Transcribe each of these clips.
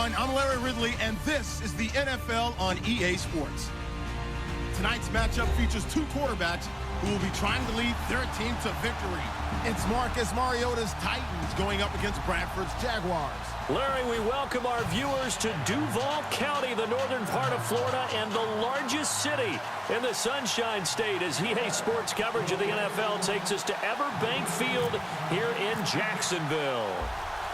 everyone. I'm Larry Ridley, and this is the NFL on EA Sports. Tonight's matchup features two quarterbacks who will be trying to lead their team to victory. It's Marcus Mariota's Titans going up against Bradford's Jaguars. Larry, we welcome our viewers to Duval County, the northern part of Florida, and the largest city in the Sunshine State, as EA Sports coverage of the NFL takes us to Everbank Field here in Jacksonville.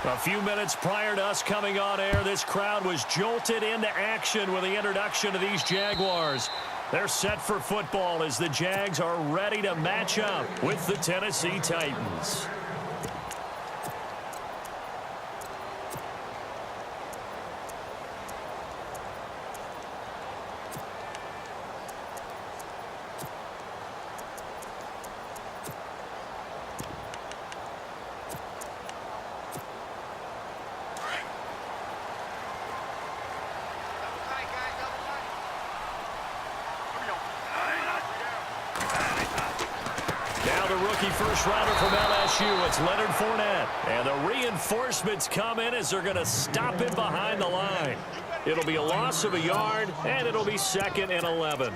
A few minutes prior to us coming on air, this crowd was jolted into action with the introduction of these Jaguars. They're set for football as the Jags are ready to match up with the Tennessee Titans. First-rounder from LSU, it's Leonard Fournette. And the reinforcements come in as they're going to stop him behind the line. It'll be a loss of a yard, and it'll be 2nd and 11.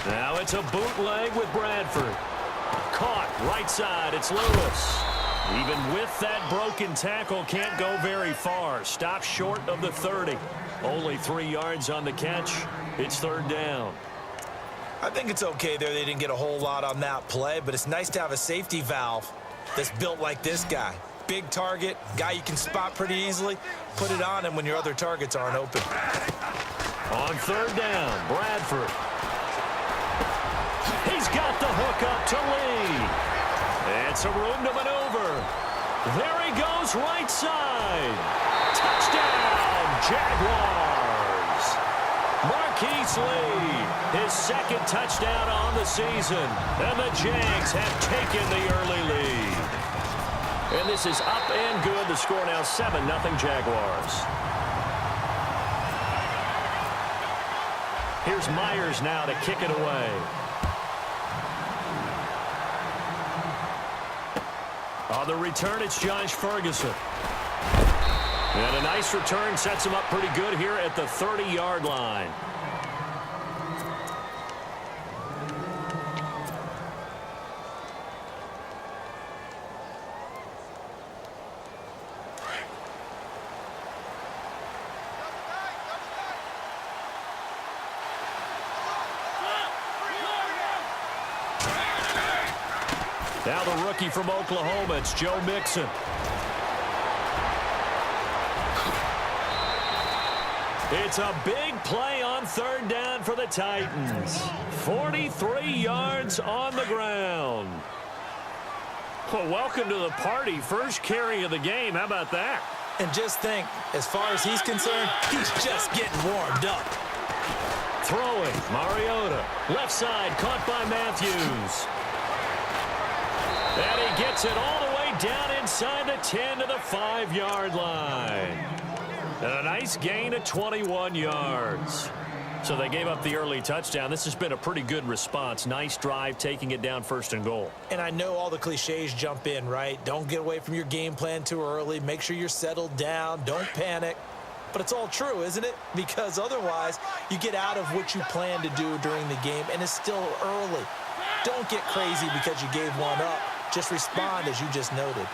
Now it's a bootleg with Bradford. Caught right side, it's Lewis. Even with that broken tackle, can't go very far. Stopped short of the 30. Only 3 yards on the catch. It's 3rd down. I think it's okay there. They didn't get a whole lot on that play, but it's nice to have a safety valve that's built like this guy. Big target, guy you can spot pretty easily. Put it on him when your other targets aren't open. On 3rd down, Bradford. He's got the hook up to Lee. It's a room to maneuver. There he goes, right side. Touchdown, Jaguars. Marquise Lee, his 2nd touchdown on the season. And the Jags have taken the early lead. And this is up and good. The score now 7-0 Jaguars. Here's Myers now to kick it away. On the return, it's Josh Ferguson. And a nice return sets him up pretty good here at the 30-yard line. Now the rookie from Oklahoma, it's Joe Mixon. It's a big play on 3rd down for the Titans. 43 yards on the ground. Well, welcome to the party. First carry of the game. How about that? And just think, as far as he's concerned, he's just getting warmed up. Throwing, Mariota. Left side, caught by Matthews. And he gets it all the way down inside the 10 to the 5-yard line. And a nice gain of 21 yards. So they gave up the early touchdown. This has been a pretty good response. Nice drive, taking it down 1st and goal. And I know all the cliches jump in, right? Don't get away from your game plan too early. Make sure you're settled down. Don't panic. But it's all true, isn't it? Because otherwise, you get out of what you plan to do during the game, and it's still early. Don't get crazy because you gave one up. Just respond as you just noted.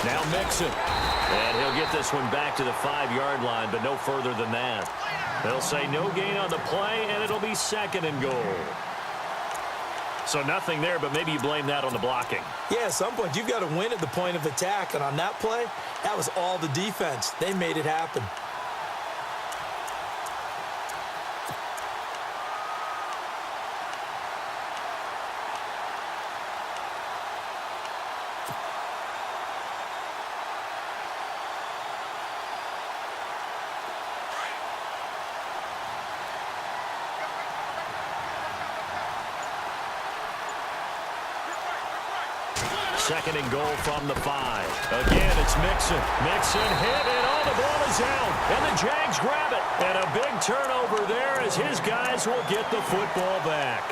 Now Mixon. And he'll get this one back to the 5-yard line, but no further than that. They'll say no gain on the play, and it'll be 2nd and goal. So nothing there, but maybe you blame that on the blocking. Yeah, at some point, you've got to win at the point of attack. And on that play, that was all the defense. They made it happen. second and goal from the 5. Again, it's Mixon. Mixon hit, and the ball is out. And the Jags grab it. And a big turnover there as his guys will get the football back.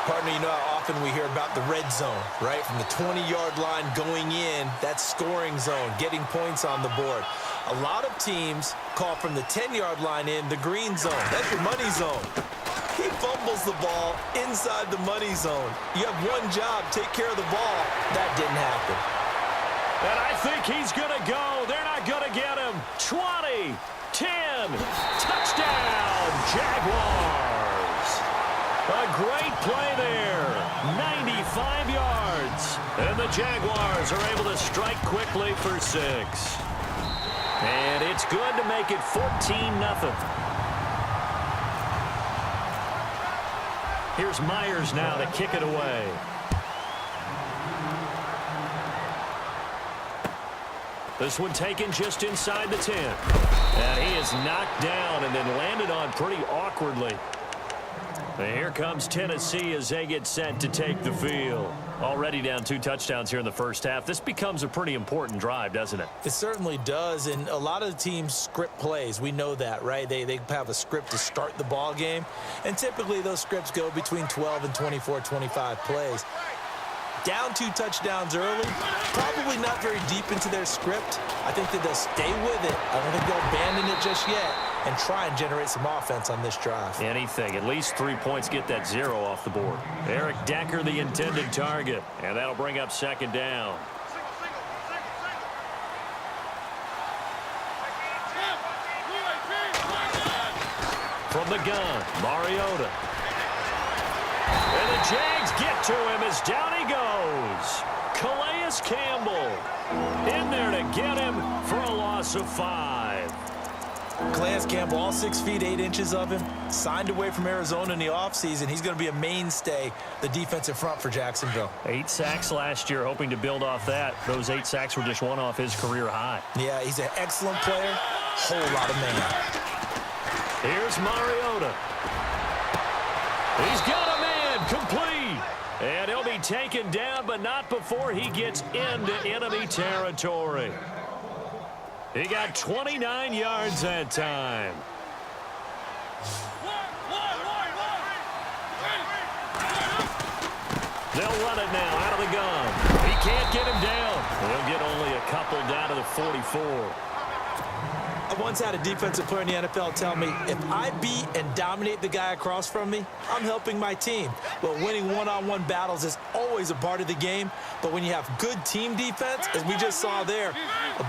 Partner, you know how often we hear about the red zone, right? From the 20-yard line going in, that scoring zone, getting points on the board. A lot of teams call from the 10-yard line in the green zone. That's your money zone. He fumbles the ball inside the money zone. You have one job, take care of the ball. That didn't happen. And I think he's going to go. They're not going to get him. 20, 10, touchdown, Jaguars. A great play there. 95 yards. And the Jaguars are able to strike quickly for 6. And it's good to make it 14-0. Here's Myers now to kick it away. This one taken just inside the 10. And he is knocked down and then landed on pretty awkwardly. And here comes Tennessee as they get set to take the field. Already down 2 touchdowns here in the first half. This becomes a pretty important drive, doesn't it? It certainly does, and a lot of the teams script plays. We know that, right? They have a script to start the ball game, and typically those scripts go between 12 and 24, 25 plays. Down 2 touchdowns early, probably not very deep into their script. I think that they'll stay with it. I don't think they'll abandon it just yet and try and generate some offense on this drive. Anything. At least 3 points, get that 0 off the board. Eric Decker, the intended target, and that'll bring up second down. From the gun, Mariota. And the Jags get to him as down he goes. Calais Campbell in there to get him for a loss of 5. Calais Campbell, all 6 feet 8 inches of him, signed away from Arizona in the offseason. He's going to be a mainstay, the defensive front for Jacksonville. 8 sacks last year, hoping to build off that. Those 8 sacks were just one off his career high. Yeah, he's an excellent player, whole lot of man. Here's Mariota. He's got a man, complete. And he'll be taken down, but not before he gets into enemy territory. He got 29 yards that time. They'll run it now out of the gun. He can't get him down. He'll get only a couple down to the 44. I once had a defensive player in the NFL tell me, if I beat and dominate the guy across from me, I'm helping my team. Well, winning one-on-one battles is always a part of the game, but when you have good team defense, as we just saw there,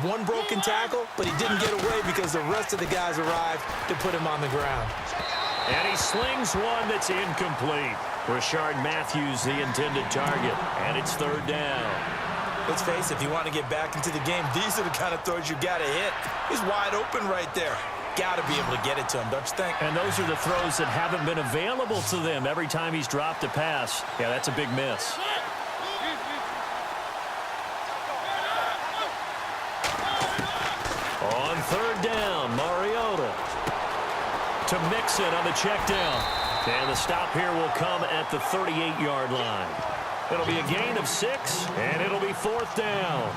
one broken tackle, but he didn't get away because the rest of the guys arrived to put him on the ground. And he slings one that's incomplete. Rashard Matthews, the intended target, and it's third down. Let's face it, if you want to get back into the game, these are the kind of throws you got to hit. He's wide open right there. Got to be able to get it to him, don't you think? And those are the throws that haven't been available to them every time he's dropped a pass. Yeah, that's a big miss. On third down, Mariota to Mixon on the check down. And the stop here will come at the 38-yard line. It'll be a gain of 6, and it'll be fourth down.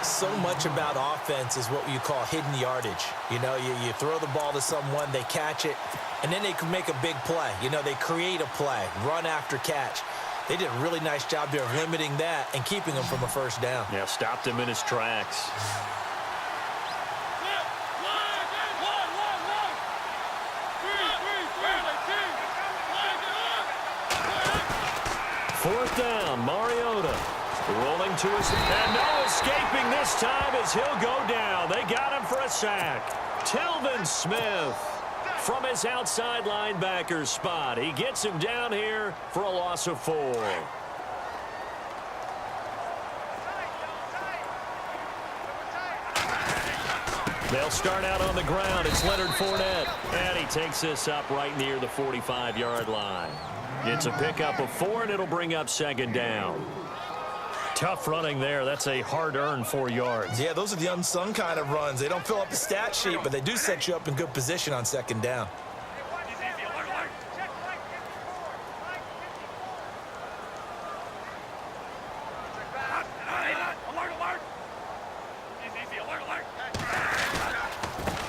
So much about offense is what you call hidden yardage. You know, you throw the ball to someone, they catch it, and then they can make a big play. You know, they create a play, run after catch. They did a really nice job there of limiting that and keeping him from a first down. Yeah, stopped him in his tracks. Fourth down, Mariota rolling to his, and no escaping this time as he'll go down. They got him for a sack. Telvin Smith from his outside linebacker spot. He gets him down here for a loss of 4. They'll start out on the ground. It's Leonard Fournette, and he takes this up right near the 45-yard line. It's a pickup of 4, and it'll bring up second down. Tough running there. That's a hard-earned 4 yards. Yeah, those are the unsung kind of runs. They don't fill up the stat sheet, but they do set you up in good position on second down.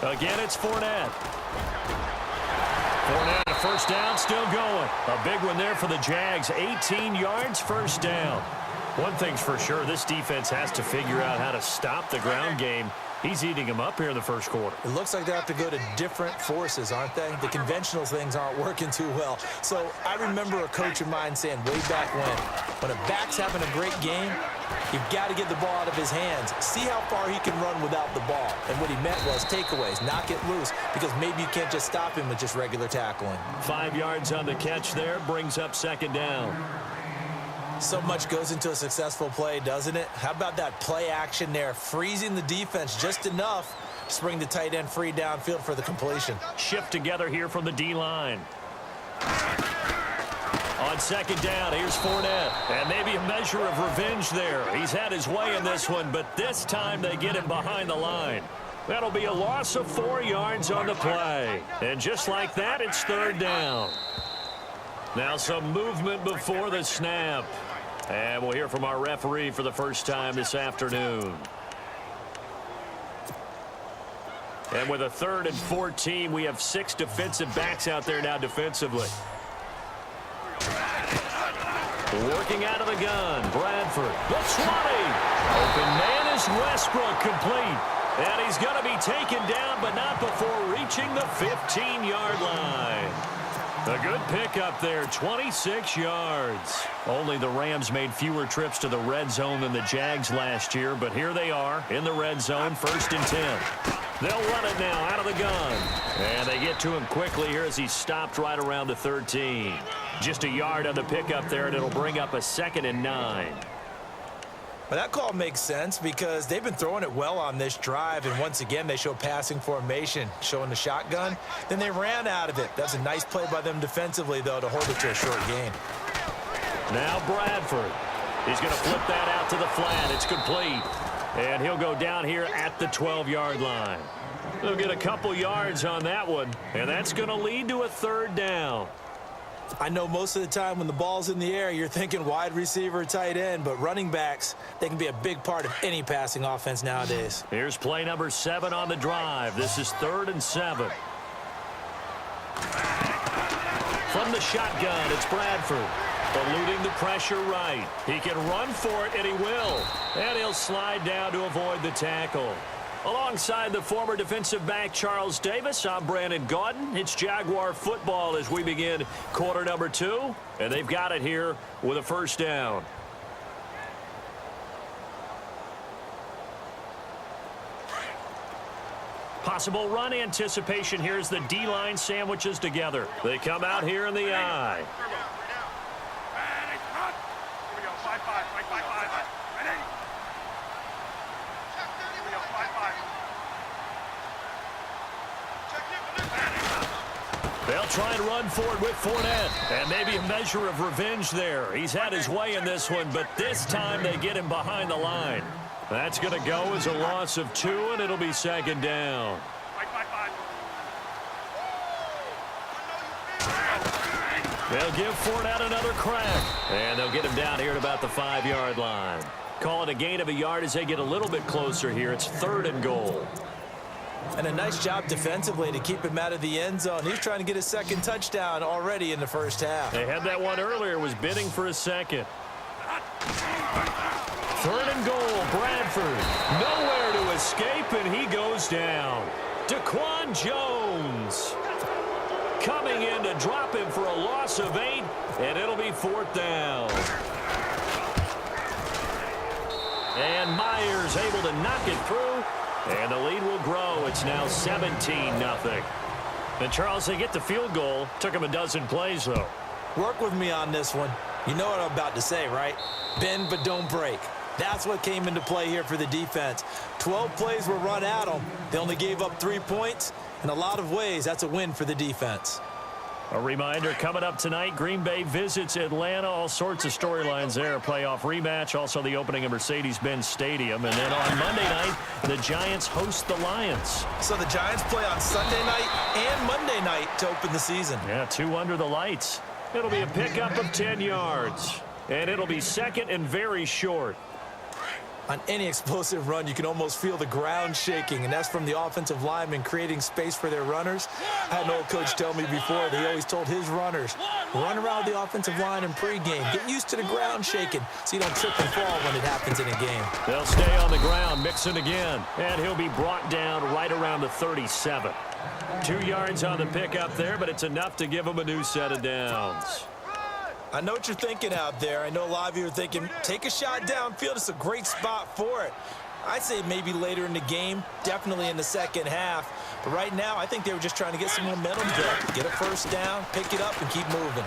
Again, it's Fournette. Fournette, a first down, still going. A big one there for the Jags. 18 yards, first down. One thing's for sure, this defense has to figure out how to stop the ground game. He's eating them up here in the first quarter. It looks like they have to go to different forces, aren't they? The conventional things aren't working too well. So I remember a coach of mine saying way back when a back's having a great game, you've got to get the ball out of his hands. See how far he can run without the ball. And what he meant was takeaways, knock it loose, because maybe you can't just stop him with just regular tackling. 5 yards on the catch there, brings up second down. So much goes into a successful play, doesn't it? How about that play action there, freezing the defense just enough to bring the tight end free downfield for the completion. Shift together here from the D-line. On second down, here's Fournette. And maybe a measure of revenge there. He's had his way in this one, but this time they get him behind the line. That'll be a loss of 4 yards on the play. And just like that, it's third down. Now some movement before the snap. And we'll hear from our referee for the first time this afternoon. And with a 3rd and 14, we have 6 defensive backs out there now defensively. Working out of the gun, Bradford. The 20. Open man is Westbrook, complete. And he's going to be taken down, but not before reaching the 15-yard line. A good pickup there, 26 yards. Only the Rams made fewer trips to the red zone than the Jags last year, but here they are in the red zone, 1st and 10. They'll run it now out of the gun. And they get to him quickly here as he stopped right around the 13. Just a yard on the pickup there, and it'll bring up a 2nd and 9. But that call makes sense because they've been throwing it well on this drive, and once again they show passing formation, showing the shotgun. Then they ran out of it. That's a nice play by them defensively, though, to hold it to a short gain. Now Bradford. He's going to flip that out to the flat. It's complete. And he'll go down here at the 12-yard line. They'll get a couple yards on that one, and that's going to lead to a 3rd down. I know most of the time when the ball's in the air, you're thinking wide receiver, tight end, but running backs, they can be a big part of any passing offense nowadays. Here's play number 7 on the drive. This is 3rd and 7. From the shotgun, it's Bradford. Eluding the pressure right. He can run for it, and he will. And he'll slide down to avoid the tackle. Alongside the former defensive back Charles Davis, I'm Brandon Gaudin. It's Jaguar football as we begin quarter number 2. And they've got it here with a first down. Possible run anticipation here as the D-line sandwiches together. They come out here in the I. They'll try and run forward with Fournette. And maybe a measure of revenge there. He's had his way in this one, but this time they get him behind the line. That's going to go as a loss of 2, and it'll be 2nd down. They'll give Fournette another crack. And they'll get him down here at about the 5-yard line. Call it a gain of a yard as they get a little bit closer here. It's 3rd and goal. And a nice job defensively to keep him out of the end zone. He's trying to get his 2nd touchdown already in the first half. They had that one earlier, was bidding for a 2nd. 3rd and goal, Bradford. Nowhere to escape, and he goes down. Daquan Jones coming in to drop him for a loss of 8, and it'll be 4th down. And Myers able to knock it through. And the lead will grow. It's now 17-0. And Charles, they get the field goal. Took him a dozen plays, though. Work with me on this one. You know what I'm about to say, right? Bend but don't break. That's what came into play here for the defense. 12 plays were run at them. They only gave up 3 points. In a lot of ways, that's a win for the defense. A reminder, coming up tonight, Green Bay visits Atlanta. All sorts of storylines there. A playoff rematch, also the opening of Mercedes-Benz Stadium. And then on Monday night, the Giants host the Lions. So the Giants play on Sunday night and Monday night to open the season. Yeah, 2 under the lights. It'll be a pickup of 10 yards. And it'll be 2nd and very short. On any explosive run, you can almost feel the ground shaking, and that's from the offensive linemen creating space for their runners. I had an old coach tell me before, they always told his runners, run around the offensive line in pregame. Get used to the ground shaking so you don't trip and fall when it happens in a game. They'll stay on the ground, mixing again, and he'll be brought down right around the 37. 2 yards on the pickup there, but it's enough to give him a new set of downs. I know what you're thinking out there. I know a lot of you are thinking, take a shot downfield. It's a great spot for it. I'd say maybe later in the game, definitely in the second half. But right now, I think they were just trying to get some momentum built. Get a first down, pick it up, and keep moving.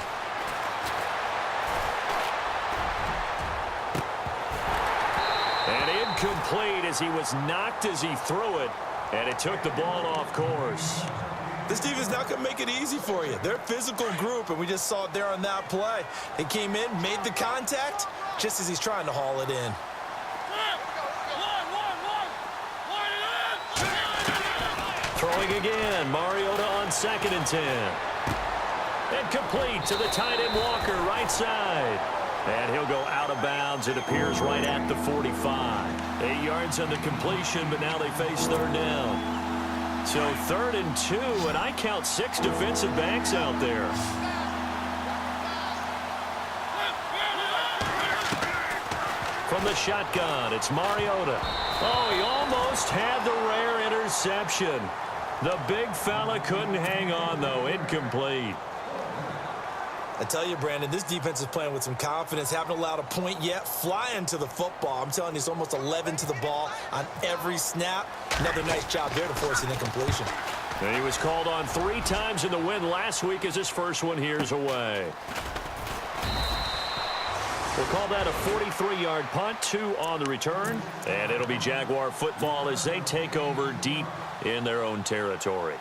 And incomplete as he was knocked as he threw it, and it took the ball off course. This defense is not going to make it easy for you. They're a physical group, and we just saw it there on that play. They came in, made the contact, just as he's trying to haul it in. Throwing again, Mariota on 2nd and 10. Incomplete to the tight end Walker, right side. And he'll go out of bounds. It appears right at the 45. 8 yards on the completion, but now they face 3rd down. So 3rd and 2, and I count 6 defensive backs out there. From the shotgun, it's Mariota. Oh, he almost had the rare interception. The big fella couldn't hang on, though. Incomplete. I tell you, Brandon, this defense is playing with some confidence. Haven't allowed a point yet. Flying to the football. I'm telling you, it's almost 11 to the ball on every snap. Another nice job there to force an incompletion. And he was called on 3 times in the win last week as his first one here's away. We'll call that a 43-yard punt, 2 on the return. And it'll be Jaguar football as they take over deep in their own territory.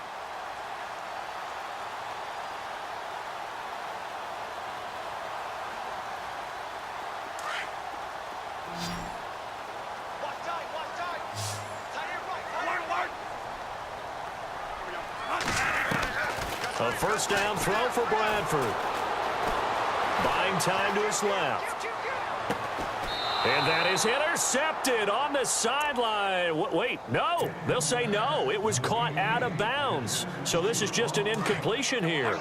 A first down throw for Bradford. Buying time to his left. And that is intercepted on the sideline. Wait, no. They'll say no. It was caught out of bounds. So this is just an incompletion here.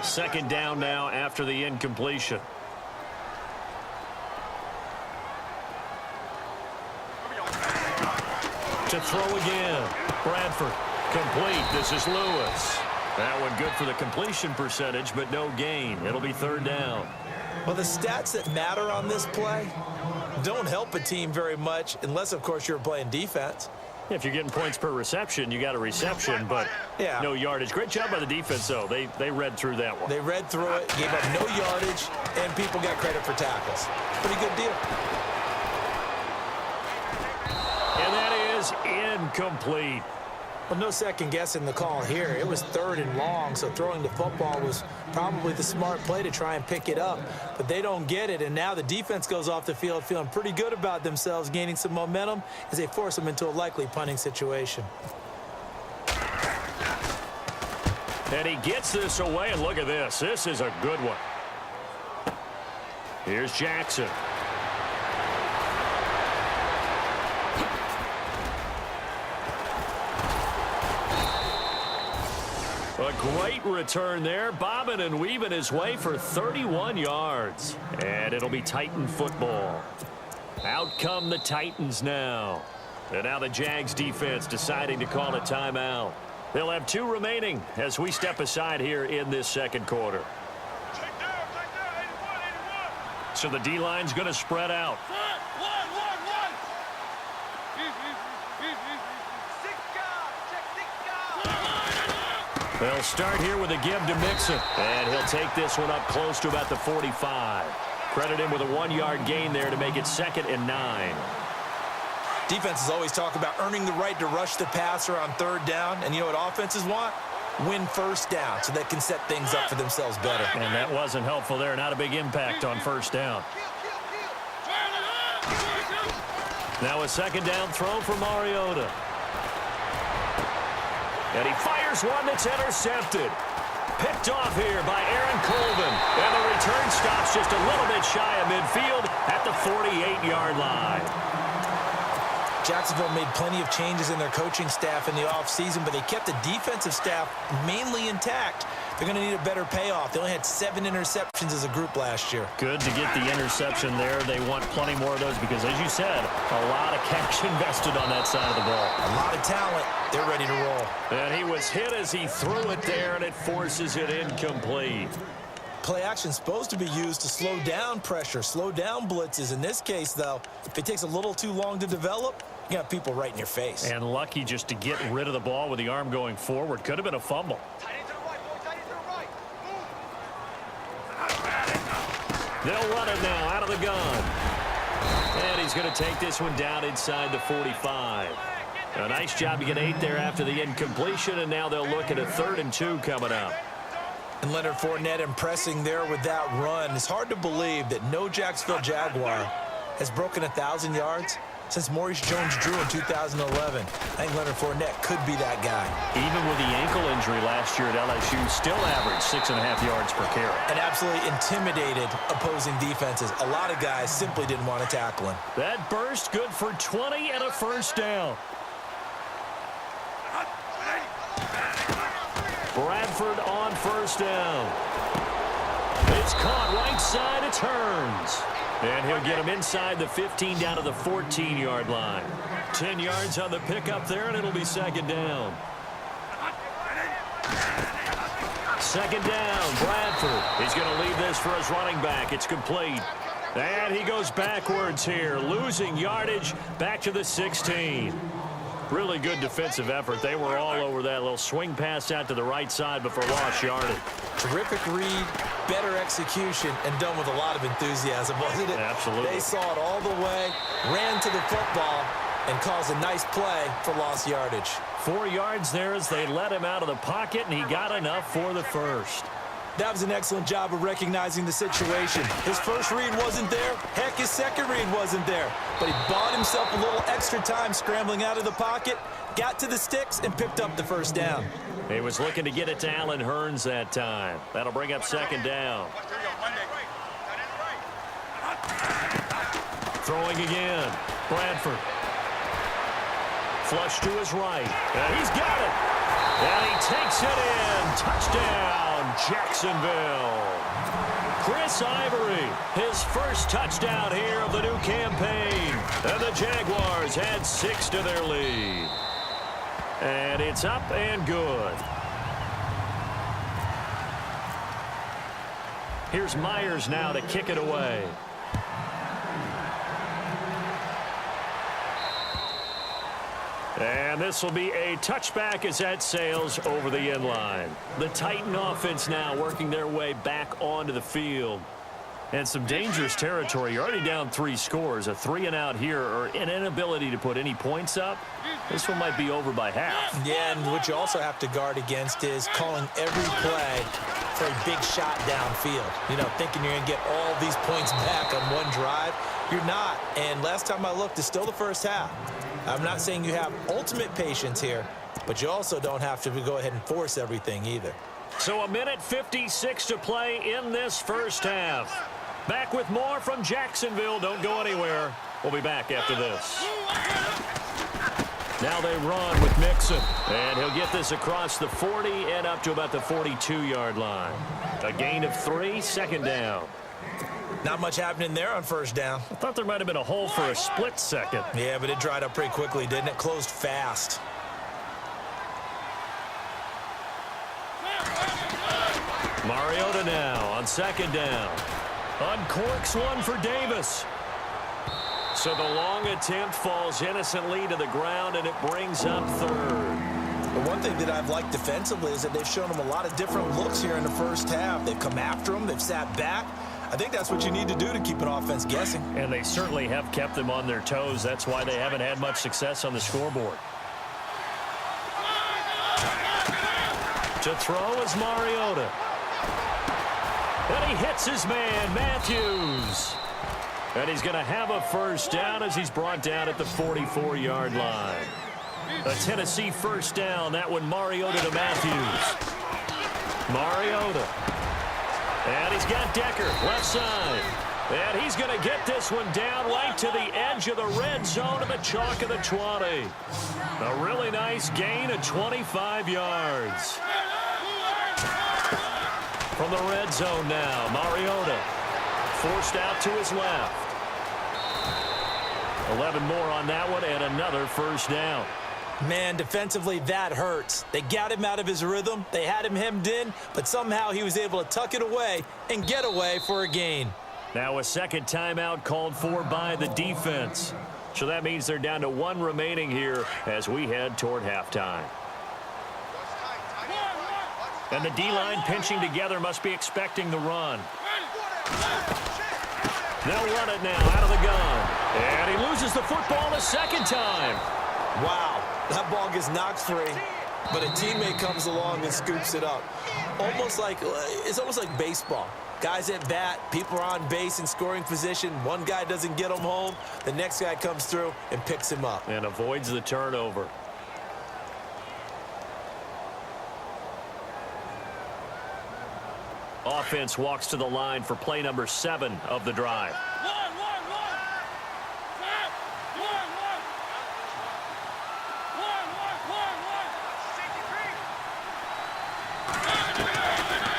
2nd down now after the incompletion. To throw again. Bradford. Complete. This is Lewis. That one good for the completion percentage, but no gain. It'll be 3rd down. Well, the stats that matter on this play don't help a team very much unless, of course, you're playing defense. If you're getting points per reception, you got a reception, but no yardage. Great job by the defense, though. They read through that one. They read through it, gave up no yardage, and people got credit for tackles. Pretty good deal. And that is incomplete. Well, no second guessing the call here. It was 3rd and long, so throwing the football was probably the smart play to try and pick it up. But they don't get it, and now the defense goes off the field feeling pretty good about themselves, gaining some momentum as they force them into a likely punting situation. And he gets this away, and look at this. This is a good one. Here's Jackson. A great return there, bobbing and weaving his way for 31 yards. And it'll be Titan football. Out come the Titans now. And now the Jags defense deciding to call a timeout. They'll have 2 remaining as we step aside here in this 2nd quarter. So the D-line's going to spread out. They'll start here with a give to Mixon. And he'll take this one up close to about the 45. Credit him with a 1-yard gain there to make it 2nd and 9. Defenses always talk about earning the right to rush the passer on 3rd down. And you know what offenses want? Win first down so they can set things up for themselves better. And that wasn't helpful there. Not a big impact on 1st down. Now a 2nd down throw for Mariota. And he fires one that's intercepted. Picked off here by Aaron Colvin. And the return stops just a little bit shy of midfield at the 48-yard line. Jacksonville made plenty of changes in their coaching staff in the offseason, but they kept the defensive staff mainly intact. They're going to need a better payoff. They only had 7 interceptions as a group last year. Good to get the interception there. They want plenty more of those because, as you said, a lot of cash invested on that side of the ball. A lot of talent. They're ready to roll. And he was hit as he threw it there, and it forces it incomplete. Play action supposed to be used to slow down pressure, slow down blitzes. In this case, though, if it takes a little too long to develop, you got people right in your face. And lucky just to get rid of the ball with the arm going forward. Could have been a fumble. They'll run it now out of the gun. And he's going to take this one down inside the 45. A nice job to get 8 there after the incompletion, and now they'll look at a 3rd and 2 coming up. And Leonard Fournette impressing there with that run. It's hard to believe that no Jacksonville Jaguar has broken 1,000 yards since Maurice Jones-Drew in 2011. I think Leonard Fournette could be that guy. Even with the ankle injury last year at LSU, still averaged 6.5 yards per carry. And absolutely intimidated opposing defenses. A lot of guys simply didn't want to tackle him. That burst good for 20 and a first down. Bradford on first down. It's caught right side. It turns. And he'll get him inside the 15 down to the 14-yard line. 10 yards on the pickup there, and it'll be 2nd down. 2nd down, Bradford. He's going to leave this for his running back. It's complete. And he goes backwards here, losing yardage back to the 16. Really good defensive effort. They were all over that little swing pass out to the right side before lost yardage. Terrific read, better execution, and done with a lot of enthusiasm, wasn't it? Absolutely. They saw it all the way, ran to the football, and caused a nice play for lost yardage. 4 yards there as they let him out of the pocket, and he got enough for the first. That was an excellent job of recognizing the situation. His first read wasn't there. Heck, his second read wasn't there. But he bought himself a little extra time scrambling out of the pocket, got to the sticks, and picked up the first down. He was looking to get it to Allen Hurns that time. That'll bring up 2nd down. Throwing again. Bradford. Flush to his right. And he's got it. And he takes it in. Touchdown, Jacksonville. Chris Ivory, his first touchdown here of the new campaign. And the Jaguars add 6 to their lead. And it's up and good. Here's Myers now to kick it away. And this will be a touchback as that sails over the end line. The Titan offense now working their way back onto the field. And some dangerous territory. You're already down 3 scores. A 3-and-out here or an inability to put any points up. This one might be over by half. Yeah, and what you also have to guard against is calling every play for a big shot downfield. You know, thinking you're going to get all these points back on one drive. You're not. And last time I looked, it's still the first half. I'm not saying you have ultimate patience here, but you also don't have to go ahead and force everything either. So 1:56 to play in this first half. Back with more from Jacksonville. Don't go anywhere. We'll be back after this. Now they run with Mixon. And he'll get this across the 40 and up to about the 42-yard line. A gain of 3, 2nd down. Not much happening there on first down. I thought there might have been a hole for a split second. Yeah, but it dried up pretty quickly, didn't it? Closed fast. Mariota now on 2nd down. Uncorks one for Davis. So the long attempt falls innocently to the ground, and it brings up 3rd. The one thing that I've liked defensively is that they've shown them a lot of different looks here in the first half. They've come after them. They've sat back. I think that's what you need to do to keep an offense guessing. And they certainly have kept them on their toes. That's why they haven't had much success on the scoreboard. To throw is Mariota. And he hits his man, Matthews. And he's going to have a first down as he's brought down at the 44-yard line. A Tennessee first down. That one Mariota to Matthews. Mariota. And he's got Decker, left side. And he's going to get this one down right to the edge of the red zone of the chalk of the 20. A really nice gain of 25 yards. From the red zone now, Mariota forced out to his left. 11 more on that one and another first down. Man, defensively, that hurts. They got him out of his rhythm. They had him hemmed in, but somehow he was able to tuck it away and get away for a gain. Now a second timeout called for by the defense. So that means they're down to one remaining here as we head toward halftime. And the D-line pinching together must be expecting the run. They'll run it now out of the gun. And he loses the football a second time. Wow, that ball gets knocked free, but a teammate comes along and scoops it up. It's almost like baseball. Guys at bat, people are on base in scoring position. One guy doesn't get him home. The next guy comes through and picks him up. And avoids the turnover. Offense walks to the line for play number 7 of the drive.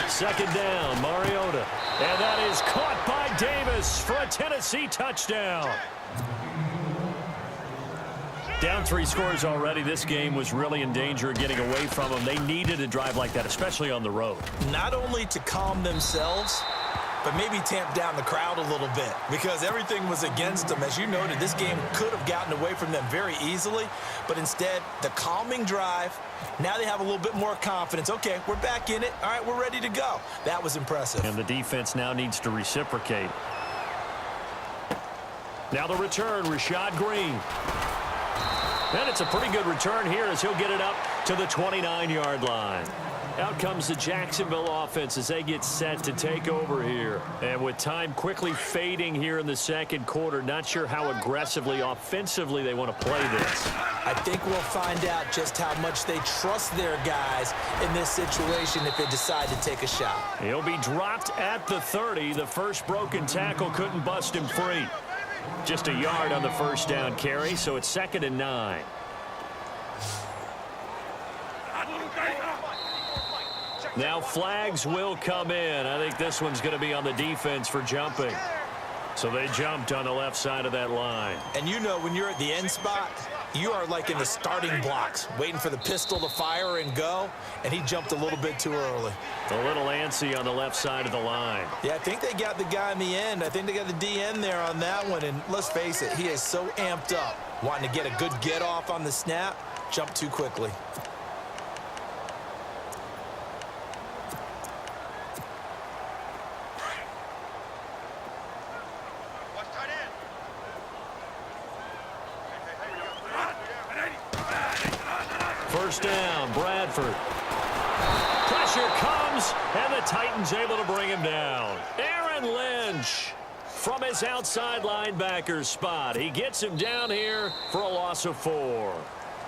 Second down, Mariota. And that is caught by Davis for a Tennessee touchdown. Down 3 scores already. This game was really in danger of getting away from them. They needed a drive like that, especially on the road. Not only to calm themselves, but maybe tamp down the crowd a little bit because everything was against them. As you noted, this game could have gotten away from them very easily, but instead, the calming drive, now they have a little bit more confidence. Okay, we're back in it. All right, we're ready to go. That was impressive. And the defense now needs to reciprocate. Now the return, Rashad Green. And it's a pretty good return here as he'll get it up to the 29-yard line. Out comes the Jacksonville offense as they get set to take over here. And with time quickly fading here in the second quarter, not sure how aggressively, offensively they want to play this. I think we'll find out just how much they trust their guys in this situation if they decide to take a shot. He'll be dropped at the 30. The first broken tackle couldn't bust him free. Just a yard on the first down carry, so it's 2nd and 9. Now flags will come in. I think this one's going to be on the defense for jumping. So they jumped on the left side of that line. And you know when you're at the end spot, you are like in the starting blocks, waiting for the pistol to fire and go, and he jumped a little bit too early. A little antsy on the left side of the line. Yeah, I think they got the guy in the end. I think they got the DN there on that one, and let's face it, he is so amped up, wanting to get a good get-off on the snap, jumped too quickly. First down, Bradford. Pressure comes, and the Titans able to bring him down. Aaron Lynch from his outside linebacker spot. He gets him down here for a loss of 4.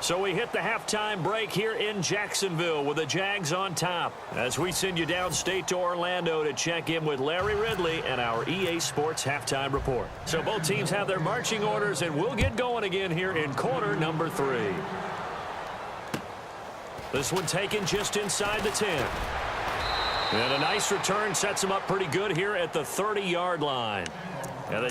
So we hit the halftime break here in Jacksonville with the Jags on top as we send you downstate to Orlando to check in with Larry Ridley and our EA Sports halftime report. So both teams have their marching orders, and we'll get going again here in quarter number 3. This one taken just inside the 10. And a nice return sets him up pretty good here at the 30-yard line. And the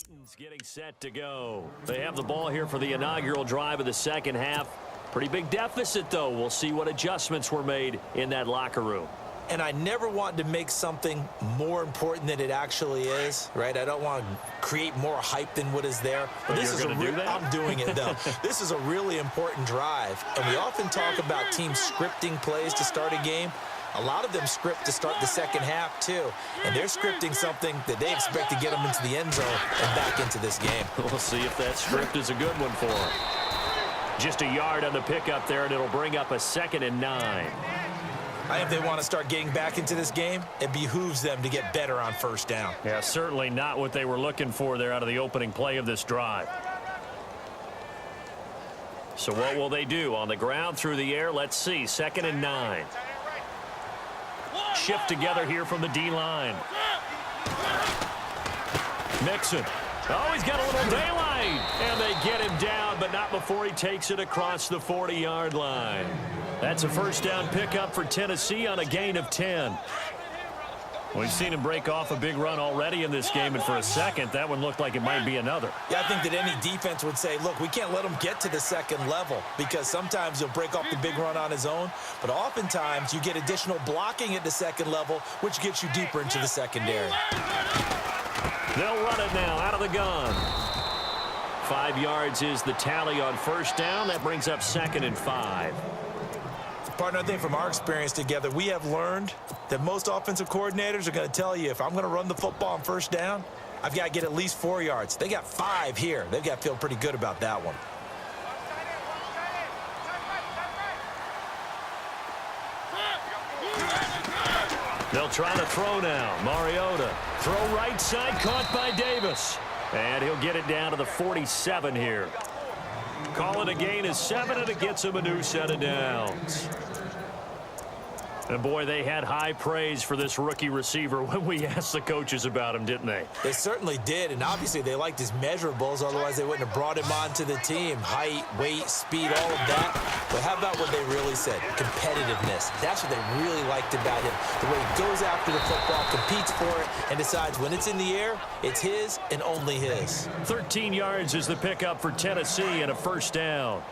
Titans getting set to go. They have the ball here for the inaugural drive of the second half. Pretty big deficit, though. We'll see what adjustments were made in that locker room. And I never want to make something more important than it actually is, right? I don't want to create more hype than what is there. But this is I'm doing it, though. This is a really important drive. And we often talk about teams scripting plays to start a game. A lot of them script to start the second half, too. And they're scripting something that they expect to get them into the end zone and back into this game. We'll see if that script is a good one for them. Just a yard on the pickup there, and it'll bring up a 2nd and 9. I think if they want to start getting back into this game, it behooves them to get better on first down. Yeah, certainly not what they were looking for there out of the opening play of this drive. So what will they do? On the ground, through the air, let's see. 2nd and 9. Shift together here from the D-line. Mixon. Oh, he's got a little daylight. And they get him down, but not before he takes it across the 40-yard line. That's a first down pickup for Tennessee on a gain of 10. We've seen him break off a big run already in this game, and for a second, that one looked like it might be another. Yeah, I think that any defense would say, look, we can't let him get to the second level, because sometimes he'll break off the big run on his own, but oftentimes you get additional blocking at the second level, which gets you deeper into the secondary. They'll run it now out of the gun. 5 yards is the tally on first down. That brings up 2nd and 5. Partner, I think from our experience together, we have learned that most offensive coordinators are going to tell you, if I'm going to run the football on first down, I've got to get at least 4 yards. They got 5 here. They've got to feel pretty good about that one. They'll try to throw now. Mariota. Throw right side, caught by Davis. And he'll get it down to the 47 here. Call it a gain of 7, and it gets him a new set of downs. And, boy, they had high praise for this rookie receiver when we asked the coaches about him, didn't they? They certainly did, and obviously they liked his measurables. Otherwise, they wouldn't have brought him onto the team. Height, weight, speed, all of that. But how about what they really said? Competitiveness. That's what they really liked about him. The way he goes after the football, competes for it, and decides when it's in the air, it's his and only his. 13 yards is the pickup for Tennessee and a first down.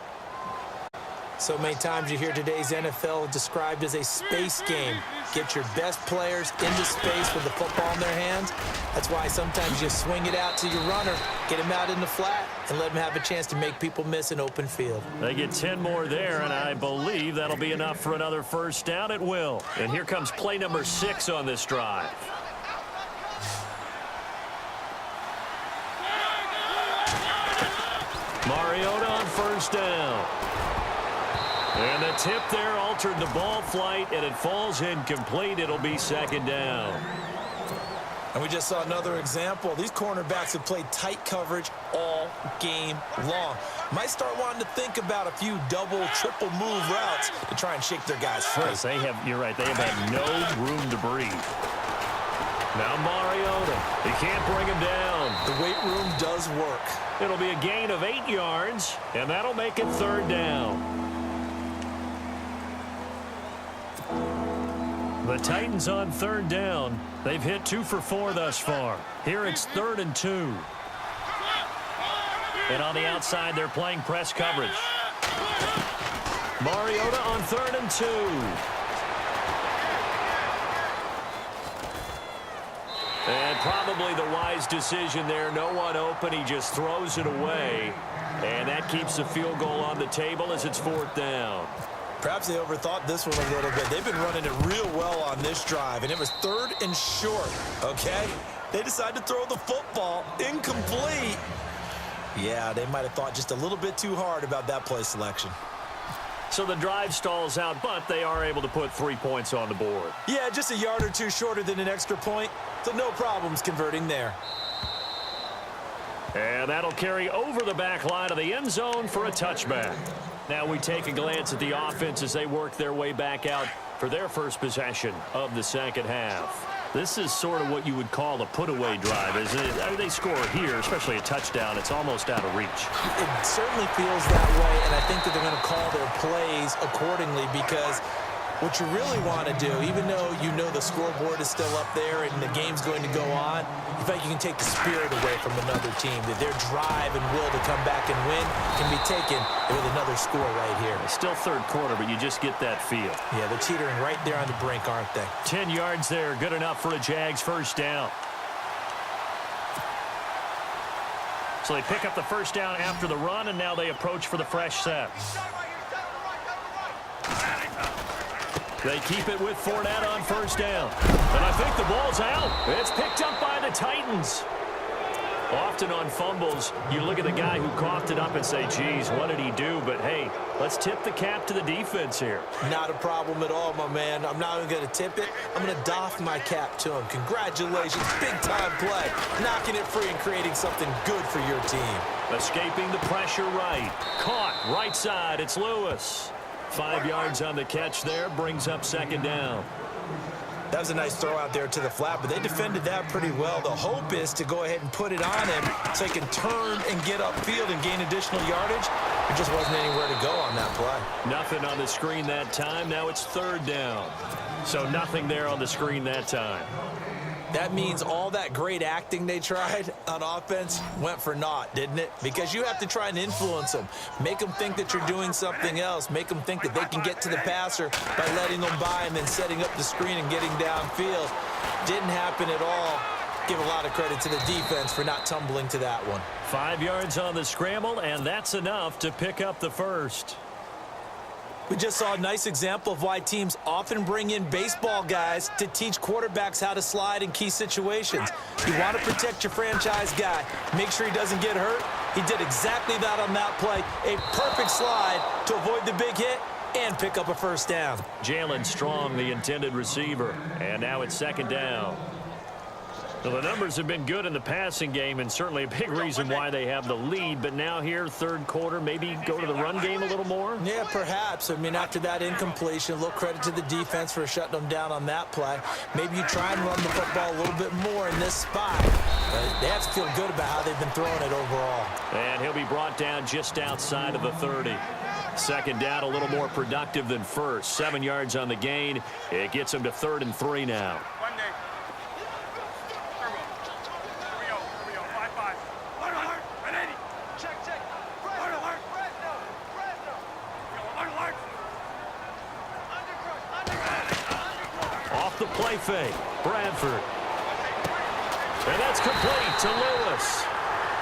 So many times you hear today's NFL described as a space game. Get your best players into space with the football in their hands. That's why sometimes you swing it out to your runner, get him out in the flat, and let him have a chance to make people miss an open field. They get 10 more there, and I believe that'll be enough for another first down. It will. And here comes play number 6 on this drive. Mariota on first down. And the tip there altered the ball flight, and it falls incomplete. It'll be 2nd down. And we just saw another example. These cornerbacks have played tight coverage all game long. Might start wanting to think about a few double, triple move routes to try and shake their guys free. Yes, you're right, they have had no room to breathe. Now Mariota, he can't bring him down. The weight room does work. It'll be a gain of 8 yards, and that'll make it 3rd down. The Titans on 3rd down. They've hit 2 for 4 thus far. Here it's 3rd and 2. And on the outside, they're playing press coverage. Mariota on 3rd and 2. And probably the wise decision there. No one open. He just throws it away. And that keeps the field goal on the table as it's 4th down. Perhaps they overthought this one a little bit. They've been running it real well on this drive, and it was 3rd and short, okay? They decided to throw the football incomplete. Yeah, they might have thought just a little bit too hard about that play selection. So the drive stalls out, but they are able to put 3 points on the board. Yeah, just a yard or 2 shorter than an extra point, so no problems converting there. And that'll carry over the back line of the end zone for a touchback. Now we take a glance at the offense as they work their way back out for their first possession of the second half. This is sort of what you would call a put-away drive, isn't it? I mean, they score here, especially a touchdown. It's almost out of reach. It certainly feels that way, and I think that they're going to call their plays accordingly, because what you really want to do, even though you know the scoreboard is still up there and the game's going to go on, in fact, you can take the spirit away from another team, that their drive and will to come back and win can be taken with another score right here. It's still 3rd quarter, but you just get that feel. Yeah, they're teetering right there on the brink, aren't they? 10 yards there, good enough for a Jags first down. So they pick up the first down after the run, and now they approach for the fresh set. They keep it with Fournette on first down. And I think the ball's out. It's picked up by the Titans. Often on fumbles, you look at the guy who coughed it up and say, geez, what did he do? But, hey, let's tip the cap to the defense here. Not a problem at all, my man. I'm not even going to tip it. I'm going to doff my cap to him. Congratulations. Big-time play. Knocking it free and creating something good for your team. Escaping the pressure right. Caught right side. It's Lewis. 5 yards on the catch there. Brings up second down. That was a nice throw out there to the flat, but they defended that pretty well. The hope is to go ahead and put it on him so he can turn and get upfield and gain additional yardage. There just wasn't anywhere to go on that play. Nothing on the screen that time. Now it's third down. So nothing there on the screen that time. That means all that great acting they tried on offense went for naught, didn't it? Because you have to try and influence them. Make them think that you're doing something else. Make them think that they can get to the passer by letting them by and then setting up the screen and getting downfield. Didn't happen at all. Give a lot of credit to the defense for not tumbling to that one. 5 yards on the scramble, and that's enough to pick up the first. We just saw a nice example of why teams often bring in baseball guys to teach quarterbacks how to slide in key situations. You want to protect your franchise guy. Make sure he doesn't get hurt. He did exactly that on that play. A perfect slide to avoid the big hit and pick up a first down. Jalen Strong, the intended receiver. And now it's second down. Well, the numbers have been good in the passing game, and certainly a big reason why they have the lead. But now here, third quarter, maybe go to the run game a little more? Yeah, perhaps. I mean, after that incompletion, a little credit to the defense for shutting them down on that play. Maybe you try and run the football a little bit more in this spot. But they have to feel good about how they've been throwing it overall. And he'll be brought down just outside of the 30. Second down, a little more productive than first. 7 yards on the gain. It gets him to 3rd and 3 now. The play fake, Bradford. And that's complete to Lewis.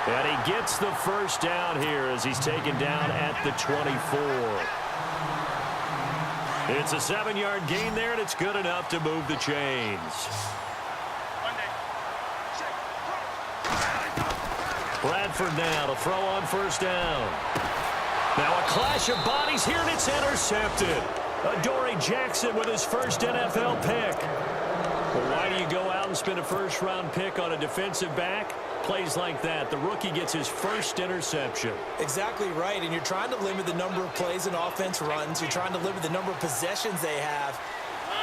And he gets the first down here as he's taken down at the 24. It's a 7-yard gain there, and it's good enough to move the chains. Bradford now to throw on first down. Now a clash of bodies here, and it's intercepted. Adoree Jackson with his first NFL pick. Well, why do you go out and spend a first-round pick on a defensive back? Plays like that. The rookie gets his first interception. Exactly right, and you're trying to limit the number of plays an offense runs. You're trying to limit the number of possessions they have.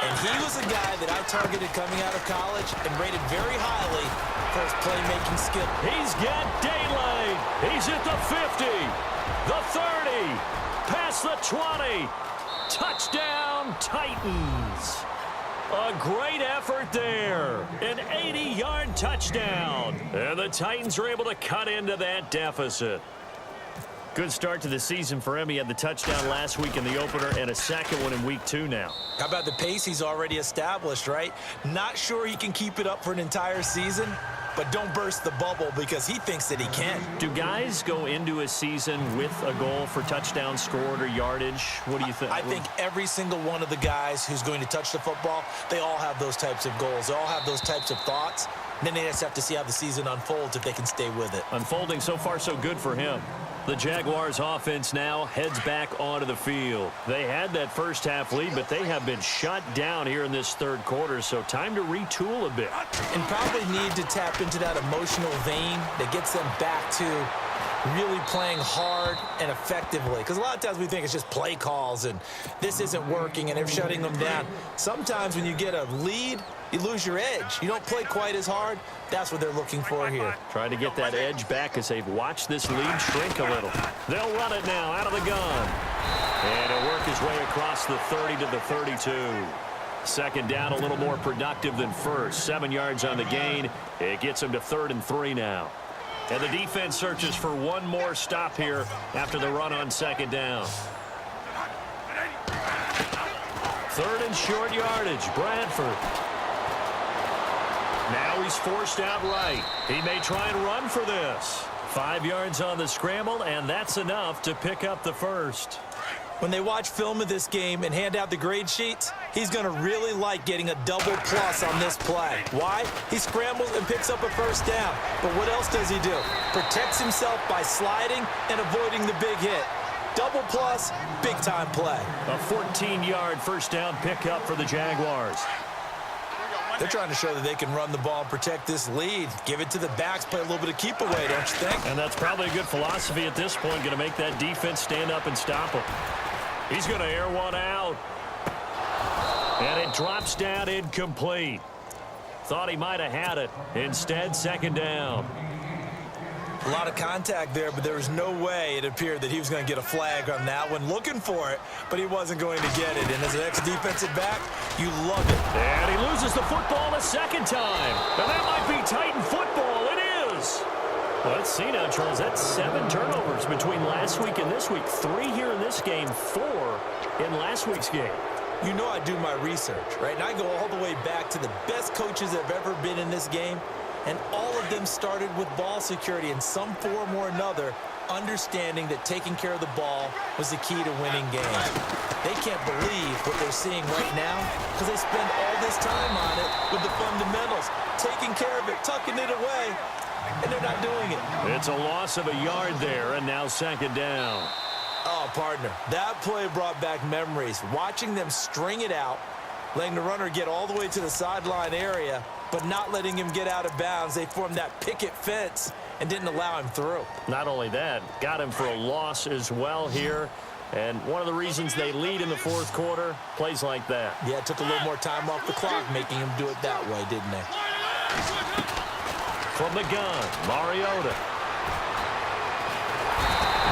And he was a guy that I targeted coming out of college and rated very highly for his playmaking skill. He's got daylight. He's at the 50, the 30, past the 20. Touchdown, Titans. A great effort there. An 80-yard touchdown. And the Titans are able to cut into that deficit. Good start to the season for him. He had the touchdown last week in the opener and a second one in week 2 now. How about the pace he's already established, right? Not sure he can keep it up for an entire season, but don't burst the bubble because he thinks that he can. Do guys go into a season with a goal for touchdown scored or yardage? What do you think? I think every single one of the guys who's going to touch the football, they all have those types of goals. They all have those types of thoughts. And then they just have to see how the season unfolds if they can stay with it. Unfolding so far so good for him. The Jaguars offense now heads back onto the field. They had that first half lead, but they have been shut down here in this third quarter, so time to retool a bit. And probably need to tap into that emotional vein that gets them back to really playing hard and effectively. Because a lot of times we think it's just play calls and this isn't working and they're shutting them down. Sometimes when you get a lead, you lose your edge. You don't play quite as hard. That's what they're looking for here. Trying to get that edge back as they've watched this lead shrink a little. They'll run it now out of the gun. And he'll work his way across the 30 to the 32. Second down, a little more productive than first. 7 yards on the gain. It gets him to 3rd and 3 now. And the defense searches for one more stop here after the run on second down. 3rd and short yardage, Bradford. Now he's forced out right. He may try and run for this. 5 yards on the scramble, and that's enough to pick up the first. When they watch film of this game and hand out the grade sheets, he's going to really like getting a double plus on this play. Why? He scrambles and picks up a first down. But what else does he do? Protects himself by sliding and avoiding the big hit. Double plus, big-time play. A 14-yard first down pickup for the Jaguars. They're trying to show that they can run the ball and protect this lead. Give it to the backs, play a little bit of keep away, don't you think? And that's probably a good philosophy at this point, going to make that defense stand up and stop him. He's going to air one out. And it drops down incomplete. Thought he might have had it. Instead, second down. A lot of contact there, but there was no way it appeared that he was going to get a flag on that one. Looking for it, but he wasn't going to get it. And as an ex-defensive back, you love it. And he loses the football a second time. And that might be Titan football. It is. Well, let's see now, Charles. That's 7 turnovers between last week and this week. 3 here in this game, 4 in last week's game. You know I do my research, right? And I go all the way back to the best coaches that have ever been in this game. And all of them started with ball security in some form or another, understanding that taking care of the ball was the key to winning games. They can't believe what they're seeing right now because they spend all this time on it with the fundamentals, taking care of it, tucking it away, and they're not doing it. It's a loss of a yard there, and now second down. Oh, partner, that play brought back memories. Watching them string it out, letting the runner get all the way to the sideline area, but not letting him get out of bounds. They formed that picket fence and didn't allow him through. Not only that, got him for a loss as well here. And one of the reasons they lead in the fourth quarter, plays like that. Yeah, it took a little more time off the clock, making him do it that way, didn't they? From the gun, Mariota.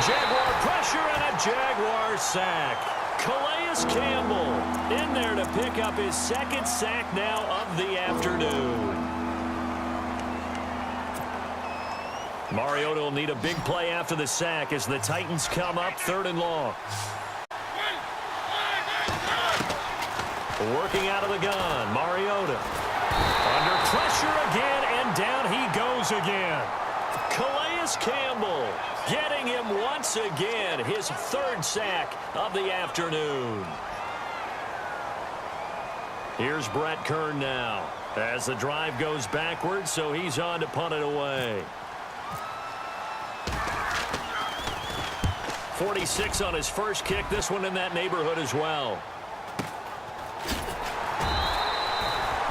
Jaguar pressure and a Jaguar sack. Calais Campbell in there to pick up his second sack now of the afternoon. Mariota will need a big play after the sack as the Titans come up 3rd and long. Working out of the gun, Mariota. Under pressure again, and down he goes again. Calais Campbell getting him once again, his 3rd sack of the afternoon. Here's Brett Kern now as the drive goes backwards, so he's on to punt it away. 46 on his first kick, this one in that neighborhood as well.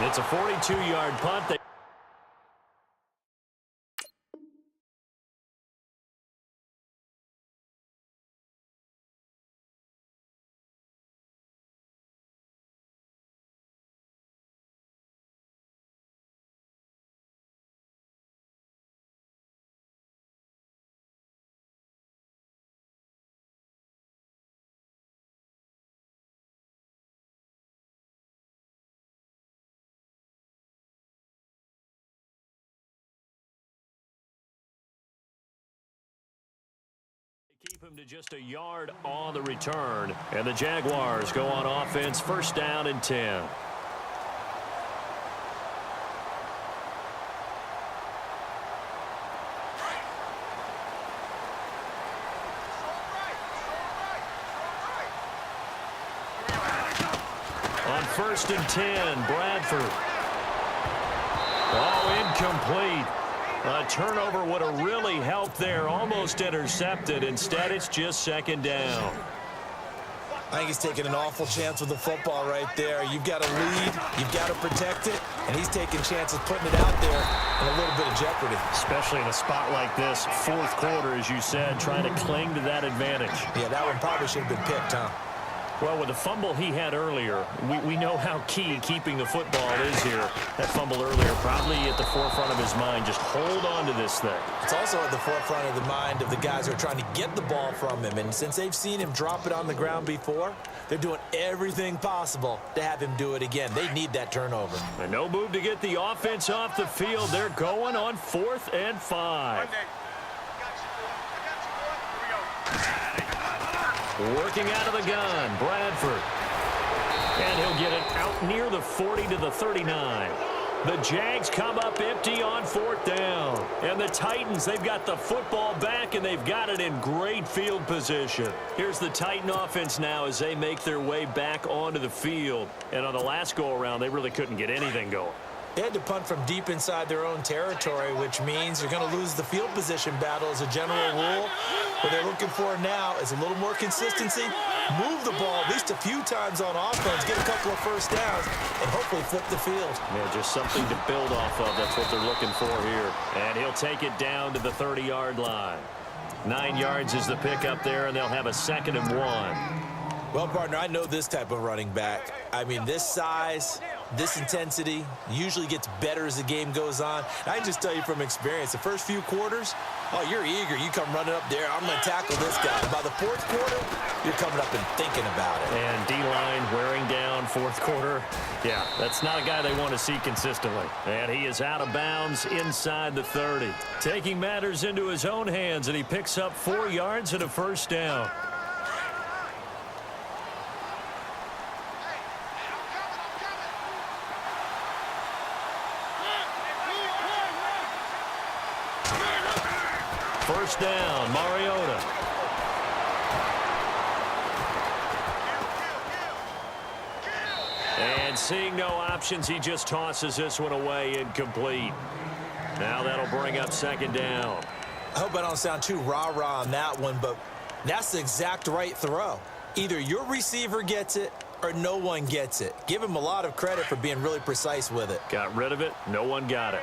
It's a 42-yard punt. Keep him to just a yard on the return. And the Jaguars go on offense, 1st down and 10. On 1st and 10, Bradford. Oh, incomplete. A turnover would have really helped there, almost intercepted. Instead, it's just 2nd down. I think he's taking an awful chance with the football right there. You've got to lead, you've got to protect it, and he's taking chances putting it out there in a little bit of jeopardy. Especially in a spot like this, 4th quarter, as you said, trying to cling to that advantage. Yeah, that one probably should have been picked, huh? Well, with the fumble he had earlier, we know how key keeping the football is here. That fumble earlier probably at the forefront of his mind. Just hold on to this thing. It's also at the forefront of the mind of the guys who are trying to get the ball from him. And since they've seen him drop it on the ground before, they're doing everything possible to have him do it again. They need that turnover. And no move to get the offense off the field. They're going on 4th and 5. Working out of the gun, Bradford. And he'll get it out near the 40 to the 39. The Jags come up empty on 4th down. And the Titans, they've got the football back, and they've got it in great field position. Here's the Titan offense now as they make their way back onto the field. And on the last go-around, they really couldn't get anything going. They had to punt from deep inside their own territory, which means you're going to lose the field position battle as a general rule. What they're looking for now is a little more consistency, move the ball at least a few times on offense, get a couple of first downs, and hopefully flip the field. Yeah, just something to build off of. That's what they're looking for here. And he'll take it down to the 30-yard line. 9 yards is the pickup there, and they'll have a 2nd and 1. Well, partner, I know this type of running back. I mean, this size, this intensity usually gets better as the game goes on. I can just tell you from experience, the first few quarters, oh, you're eager. You come running up there, I'm going to tackle this guy. By the 4th quarter, you're coming up and thinking about it. And D-line wearing down 4th quarter. Yeah, that's not a guy they want to see consistently. And he is out of bounds inside the 30. Taking matters into his own hands, and he picks up 4 yards and a first down. First down, Mariota. And seeing no options, he just tosses this one away incomplete. Now that'll bring up 2nd down. I hope I don't sound too rah-rah on that one, but that's the exact right throw. Either your receiver gets it or no one gets it. Give him a lot of credit for being really precise with it. Got rid of it. No one got it.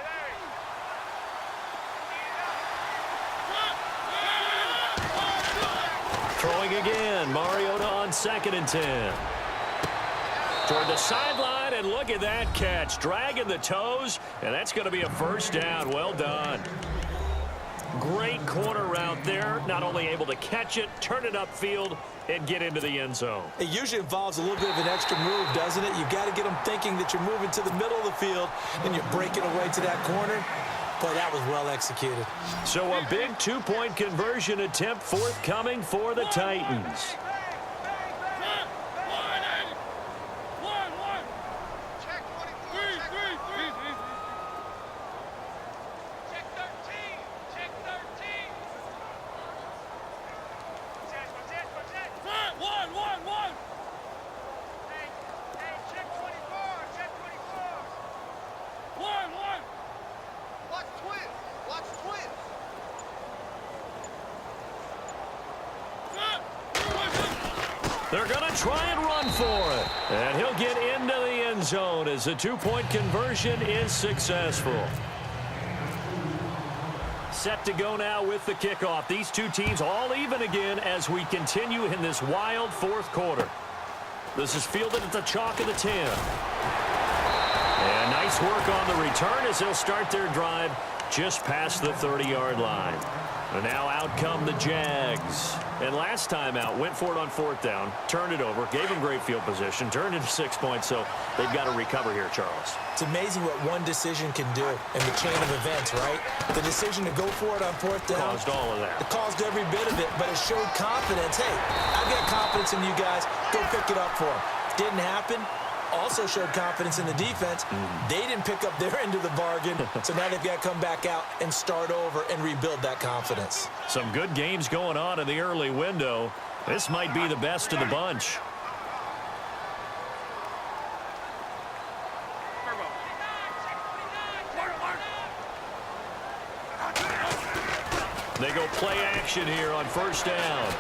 Throwing again. Mariota on 2nd and 10. Toward the sideline, and look at that catch. Dragging the toes, and that's going to be a first down. Well done. Great corner route there. Not only able to catch it, turn it upfield, and get into the end zone. It usually involves a little bit of an extra move, doesn't it? You've got to get them thinking that you're moving to the middle of the field, and you're breaking away to that corner. Boy, that was well executed. So a big 2-point conversion attempt forthcoming for the Titans. They're going to try and run for it. And he'll get into the end zone as the 2-point conversion is successful. Set to go now with the kickoff. These two teams all even again as we continue in this wild 4th quarter. This is fielded at the chalk of the 10. And nice work on the return as they'll start their drive just past the 30-yard line. And now out come the Jags. And last time out, went for it on 4th down, turned it over, gave them great field position, turned it to 6 points, so they've got to recover here, Charles. It's amazing what one decision can do in the chain of events, right? The decision to go for it on 4th down. Caused all of that. It caused every bit of it, but it showed confidence. Hey, I've got confidence in you guys. Go pick it up for them. Didn't happen. Also showed confidence in the defense. They didn't pick up their end of the bargain, so now they've got to come back out and start over and rebuild that confidence. Some good games going on in the early window. This might be the best of the bunch. They go play action here on 1st down.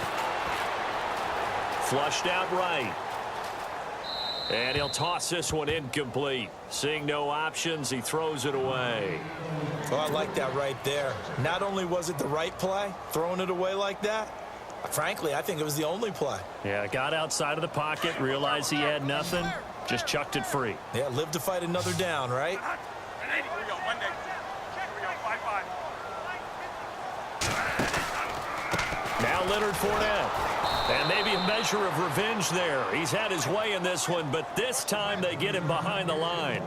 Flushed out right. And he'll toss this one incomplete. Seeing no options, he throws it away. Oh, I like that right there. Not only was it the right play, throwing it away like that, frankly, I think it was the only play. Yeah, got outside of the pocket, realized he had nothing, just chucked it free. Yeah, live to fight another down, right? Now Leonard Fournette. And maybe a measure of revenge there. He's had his way in this one, but this time they get him behind the line.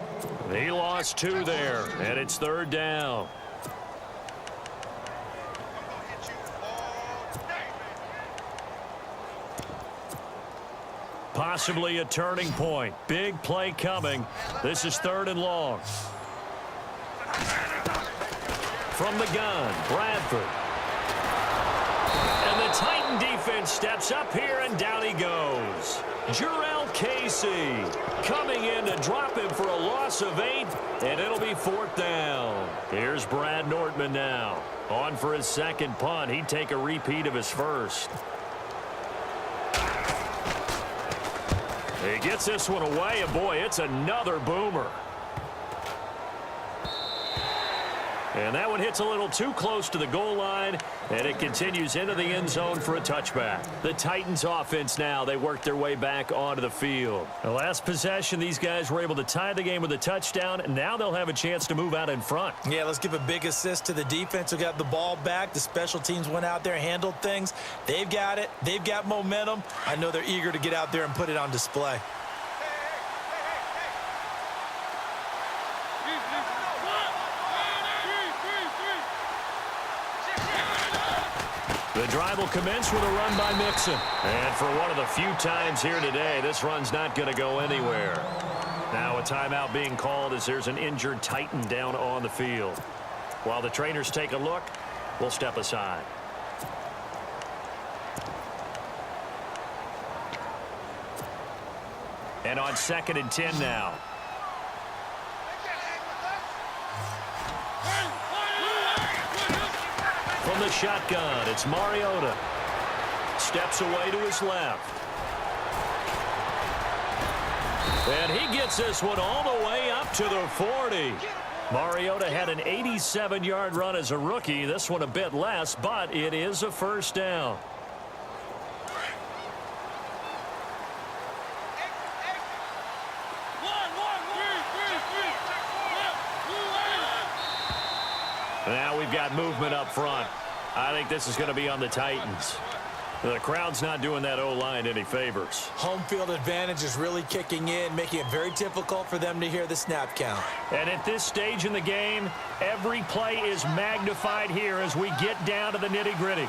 He lost 2 there, and it's 3rd down. Possibly a turning point. Big play coming. This is 3rd and long. From the gun, Bradford. And the Titan defense steps up here, and down he goes. Jarrell Casey coming in to drop him for a loss of 8, and it'll be 4th down. Here's Brad Nortman now. On for his second punt. He'd take a repeat of his first. He gets this one away, and boy, it's another boomer. And that one hits a little too close to the goal line, and it continues into the end zone for a touchback. The Titans offense now, they work their way back onto the field. The last possession, these guys were able to tie the game with a touchdown, and now they'll have a chance to move out in front. Yeah, let's give a big assist to the defense who got the ball back. The special teams went out there and handled things. They've got it. They've got momentum. I know they're eager to get out there and put it on display. The drive will commence with a run by Mixon. And for one of the few times here today, this run's not going to go anywhere. Now a timeout being called as there's an injured Titan down on the field. While the trainers take a look, we'll step aside. And on 2nd and 10 now. From the shotgun, it's Mariota. Steps away to his left. And he gets this one all the way up to the 40. Mariota had an 87-yard run as a rookie. This one a bit less, but it is a first down. Now we've got movement up front. I think this is going to be on the Titans. The crowd's not doing that O-line any favors. Home field advantage is really kicking in, making it very difficult for them to hear the snap count. And at this stage in the game, every play is magnified here as we get down to the nitty-gritty.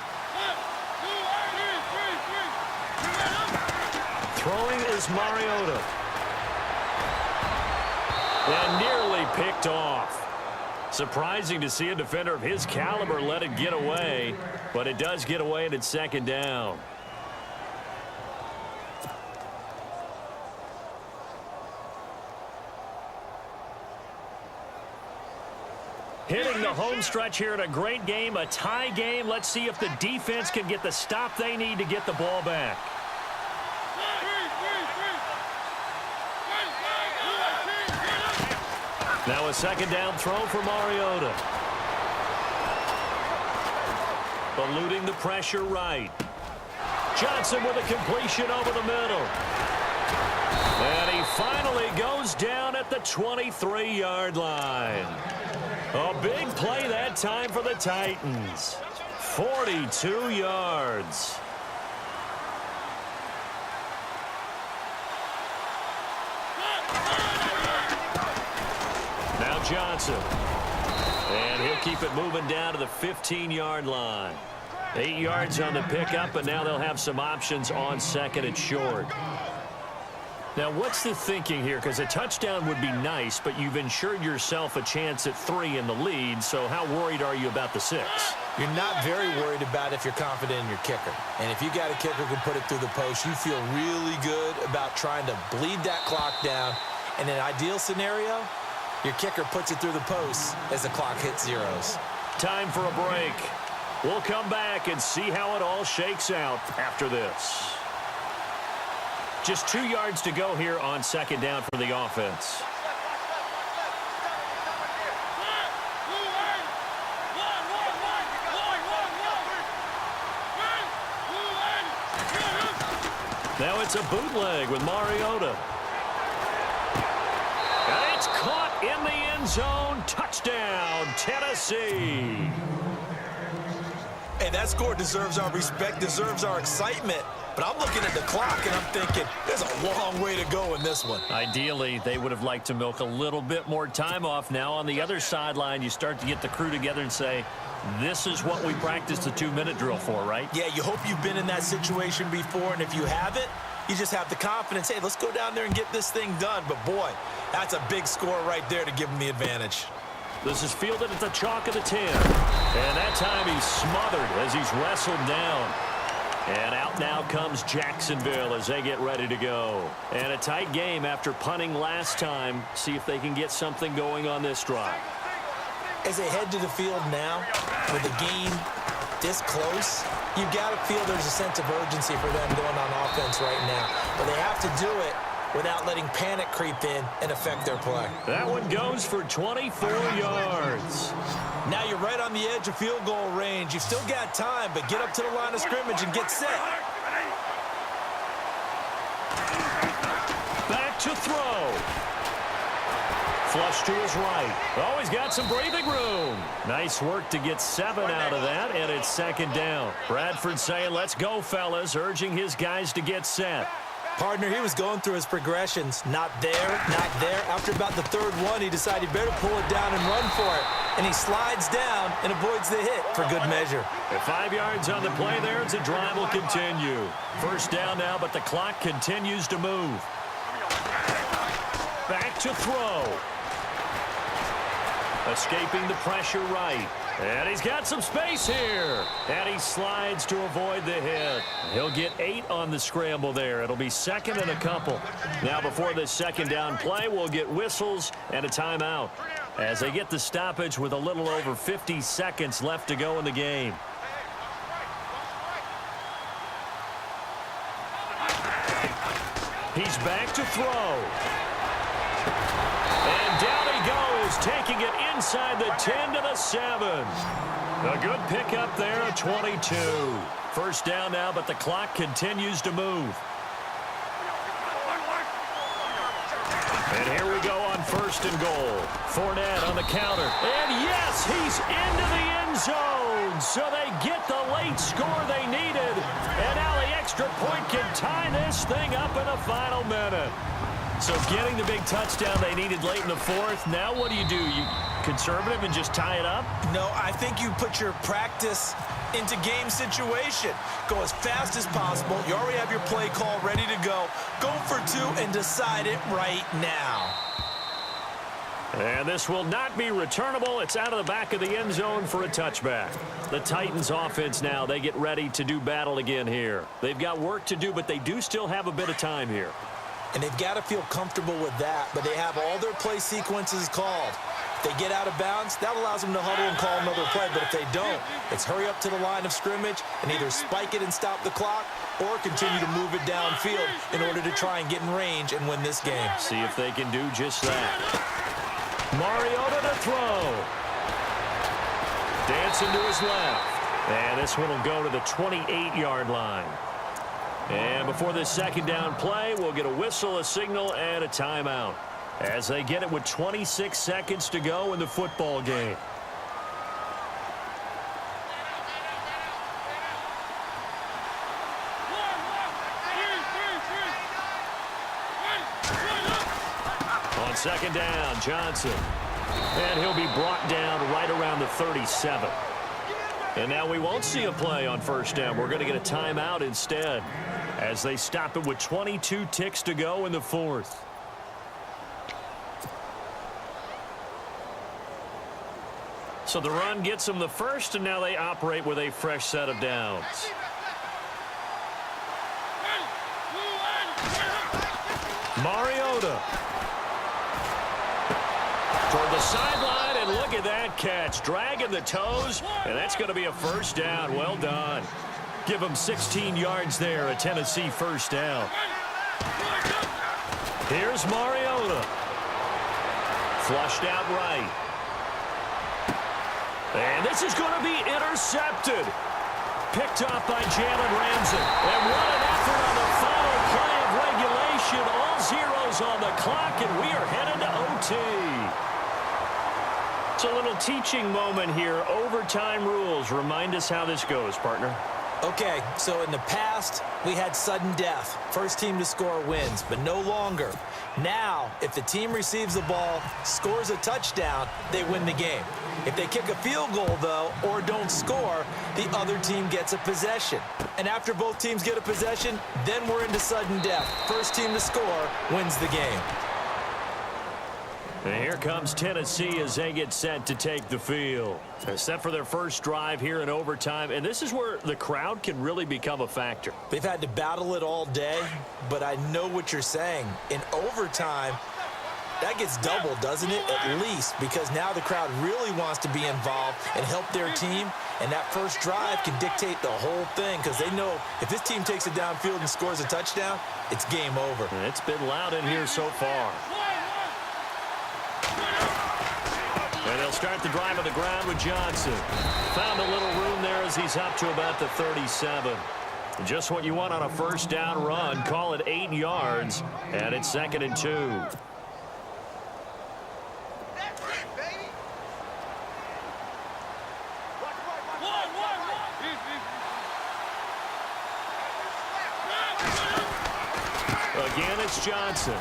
Throwing is Mariota. And nearly picked off. Surprising to see a defender of his caliber let it get away, but it does get away and it's 2nd down. Hitting the home stretch here in a great game, a tie game. Let's see if the defense can get the stop they need to get the ball back. Now a 2nd down throw for Mariota. Eluding the pressure right. Johnson with a completion over the middle. And he finally goes down at the 23-yard line. A big play that time for the Titans. 42 yards. Now Johnson. And he'll keep it moving down to the 15-yard line. 8 yards on the pickup, and now they'll have some options on 2nd and short. Now, what's the thinking here? Because a touchdown would be nice, but you've ensured yourself a chance at 3 in the lead, so how worried are you about the 6? You're not very worried about if you're confident in your kicker. And if you got a kicker who can put it through the post, you feel really good about trying to bleed that clock down. In an ideal scenario, your kicker puts it through the post as the clock hits zeros. Time for a break. We'll come back and see how it all shakes out after this. Just 2 yards to go here on 2nd down for the offense. Now it's a bootleg with Mariota. And it's caught in the end zone. Touchdown, Tennessee. Hey, that score deserves our respect, deserves our excitement. But I'm looking at the clock, and I'm thinking, there's a long way to go in this one. Ideally, they would have liked to milk a little bit more time off. Now, on the other sideline, you start to get the crew together and say, this is what we practiced the 2-minute drill for, right? Yeah, you hope you've been in that situation before, and if you haven't, you just have the confidence, hey, let's go down there and get this thing done. But, boy, that's a big score right there to give them the advantage. This is fielded at the chalk of the 10. And that time he's smothered as he's wrestled down. And out now comes Jacksonville as they get ready to go. And a tight game after punting last time. See if they can get something going on this drive. As they head to the field now, with the game this close, you've got to feel there's a sense of urgency for them going on offense right now. But they have to do it without letting panic creep in and affect their play. That one goes for 24 yards. Now you're right on the edge of field goal range. You've still got time, but get up to the line of scrimmage and get set. Back to throw. Flush to his right. Oh, he's got some breathing room. Nice work to get 7 out of that, and it's second down. Bradford saying, let's go, fellas, urging his guys to get set. Partner, he was going through his progressions. Not there, not there. After about the third one, he decided he better pull it down and run for it. And he slides down and avoids the hit for good measure. At 5 yards on the play there, as the drive will continue. First down now, but the clock continues to move. Back to throw. Escaping the pressure right. And he's got some space here. And he slides to avoid the hit. He'll get 8 on the scramble there. It'll be second and a couple. Now before this second down play, we'll get whistles and a timeout as they get the stoppage with a little over 50 seconds left to go in the game. He's back to throw. And down he goes, taking it inside the 10 to the 7. A good pickup there at 22. First down now, but the clock continues to move. And here we go on first and goal. Fournette on the counter. And yes, he's into the end zone. So they get the late score they needed. And now the extra point can tie this thing up in the final minute. So getting the big touchdown they needed late in the fourth. Now what do? You conservative and just tie it up? No, I think you put your practice into game situation. Go as fast as possible. You already have your play call ready to go. Go for 2 and decide it right now. And this will not be returnable. It's out of the back of the end zone for a touchback. The Titans offense now, they get ready to do battle again here. They've got work to do, but they do still have a bit of time here. And they've got to feel comfortable with that, but they have all their play sequences called. If they get out of bounds, that allows them to huddle and call another play, but if they don't, it's hurry up to the line of scrimmage and either spike it and stop the clock or continue to move it downfield in order to try and get in range and win this game. See if they can do just that. Mariota to throw. Dancing to his left. And this one will go to the 28-yard line. And before this second down play, we'll get a whistle, a signal, and a timeout as they get it with 26 seconds to go in the football game. On second down, Johnson. And he'll be brought down right around the 37. And now we won't see a play on first down. We're going to get a timeout instead as they stop it with 22 ticks to go in the fourth. So the run gets them the first, and now they operate with a fresh set of downs. Mariota. Toward the sideline, and look at that catch. Dragging the toes, and that's going to be a first down. Well done. Give them 16 yards there, a Tennessee first down. Here's Mariota. Flushed out right. And this is going to be intercepted. Picked off by Jalen Ramsey. And what an effort on the final play of regulation. All zeros on the clock, and we are headed to OT. It's a little teaching moment here. Overtime rules. Remind us how this goes, partner. Okay, so in the past, we had sudden death. First team to score wins, but no longer. Now, if the team receives the ball, scores a touchdown, they win the game. If they kick a field goal, though, or don't score, the other team gets a possession. And after both teams get a possession, then we're into sudden death. First team to score wins the game. And here comes Tennessee as they get set to take the field. They're set for their first drive here in overtime, and this is where the crowd can really become a factor. They've had to battle it all day, but I know what you're saying. In overtime, that gets doubled, doesn't it? At least, because now the crowd really wants to be involved and help their team, and that first drive can dictate the whole thing because they know if this team takes it downfield and scores a touchdown, it's game over. And it's been loud in here so far. And they'll start the drive on the ground with Johnson. Found a little room there as he's up to about the 37. Just what you want on a first down run. Call it 8 yards, and it's 2nd and 2. Again, it's Johnson.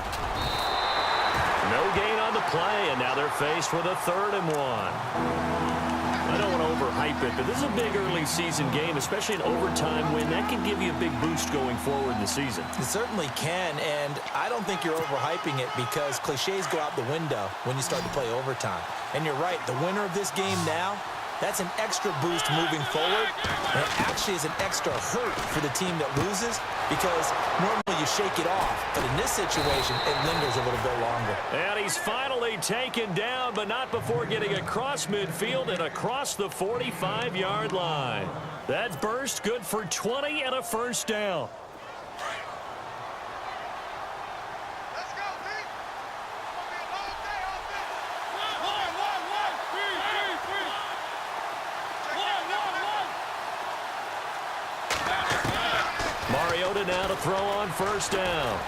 No gain on the play, and now they're faced with a 3rd and 1. I don't want to overhype it, but this is a big early season game, especially an overtime win. That can give you a big boost going forward in the season. It certainly can, and I don't think you're overhyping it because cliches go out the window when you start to play overtime. And you're right, the winner of this game now, that's an extra boost moving forward, and it actually is an extra hurt for the team that loses because normally you shake it off, but in this situation, it lingers a little bit longer. And he's finally taken down, but not before getting across midfield and across the 45-yard line. That burst good for 20 and a first down. Mariota now to throw on first down.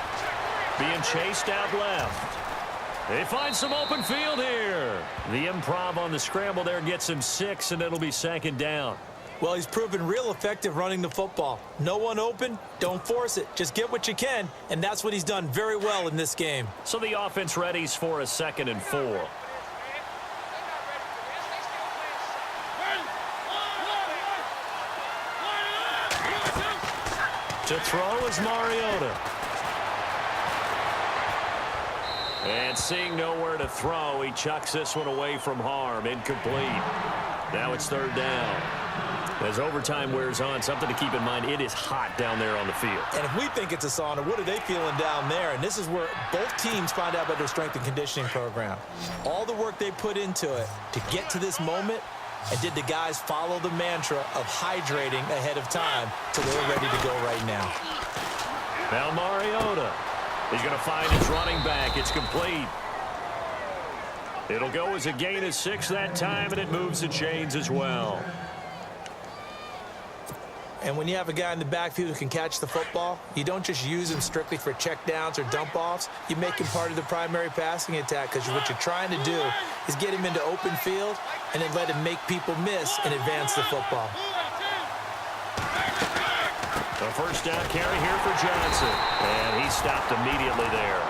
Being chased out left. They find some open field here. The improv on the scramble there gets him 6, and it'll be 2nd down. Well, he's proven real effective running the football. No one open, don't force it. Just get what you can, and that's what he's done very well in this game. So the offense readies for a 2nd and 4. To throw is Mariota. And seeing nowhere to throw, he chucks this one away from harm. Incomplete. Now it's 3rd down. As overtime wears on, something to keep in mind, it is hot down there on the field. And if we think it's a sauna, what are they feeling down there? And this is where both teams find out about their strength and conditioning program. All the work they put into it to get to this moment, and did the guys follow the mantra of hydrating ahead of time so they're ready to go right now? Now Mariota. He's going to find his running back. It's complete. It'll go as a gain of 6 that time, and it moves the chains as well. And when you have a guy in the backfield who can catch the football, you don't just use him strictly for checkdowns or dump-offs. You make him part of the primary passing attack because what you're trying to do is get him into open field and then let him make people miss and advance the football. A first down carry here for Johnson. And he stopped immediately there.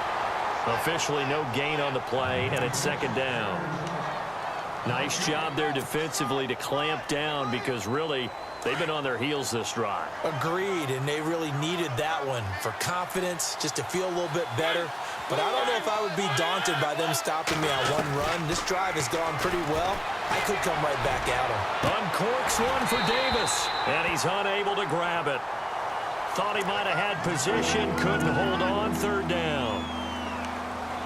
Officially no gain on the play, and it's 2nd down. Nice job there defensively to clamp down because really they've been on their heels this drive. Agreed, and they really needed that one for confidence, just to feel a little bit better. But I don't know if I would be daunted by them stopping me on one run. This drive has gone pretty well. I could come right back at him. Uncorks one for Davis, and he's unable to grab it. Thought he might have had position, couldn't hold on. 3rd down.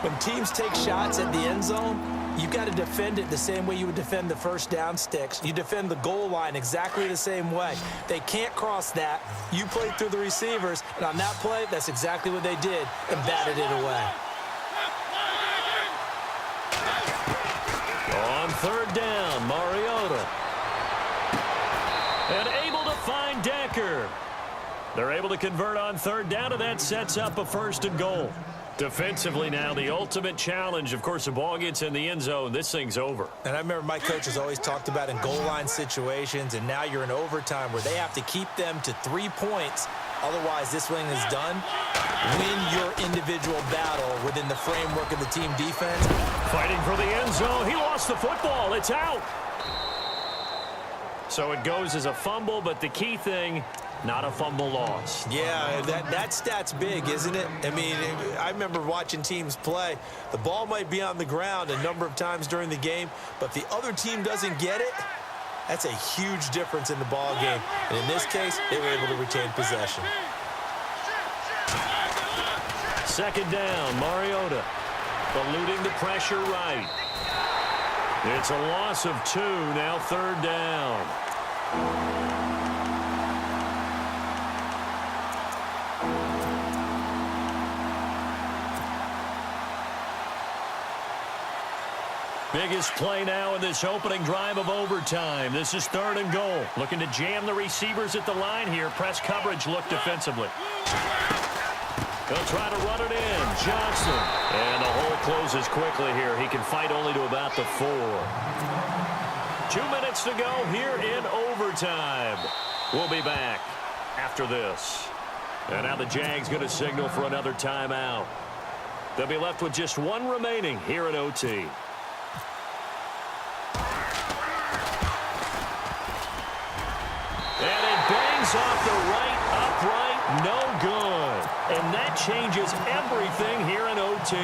When teams take shots at the end zone, you've got to defend it the same way you would defend the first down sticks. You defend the goal line exactly the same way. They can't cross that. You play through the receivers, and on that play, that's exactly what they did and batted it away. On 3rd down, Mariota. And able to find Decker. They're able to convert on 3rd down, and that sets up a 1st and goal. Defensively now, the ultimate challenge. Of course, the ball gets in the end zone. This thing's over. And I remember my coaches always talked about in goal line situations, and now you're in overtime where they have to keep them to 3 points. Otherwise, this thing is done. Win your individual battle within the framework of the team defense. Fighting for the end zone. He lost the football. It's out. So it goes as a fumble, but the key thing, not a fumble loss. Yeah, that stat's big, isn't it? I mean, I remember watching teams play. The ball might be on the ground a number of times during the game, but the other team doesn't get it. That's a huge difference in the ball game. And in this case, they were able to retain possession. Second down, Mariota. Eluding the pressure right. It's a loss of 2, now third down. Biggest play now in this opening drive of overtime. This is 3rd and goal. Looking to jam the receivers at the line here. Press coverage look defensively. They'll try to run it in. Johnson. And the hole closes quickly here. He can fight only to about the 4. 2 minutes to go here in overtime. We'll be back after this. And now the Jags going to signal for another timeout. They'll be left with just 1 remaining here in OT. And it bangs off the right upright, no good. And that changes everything here in OT.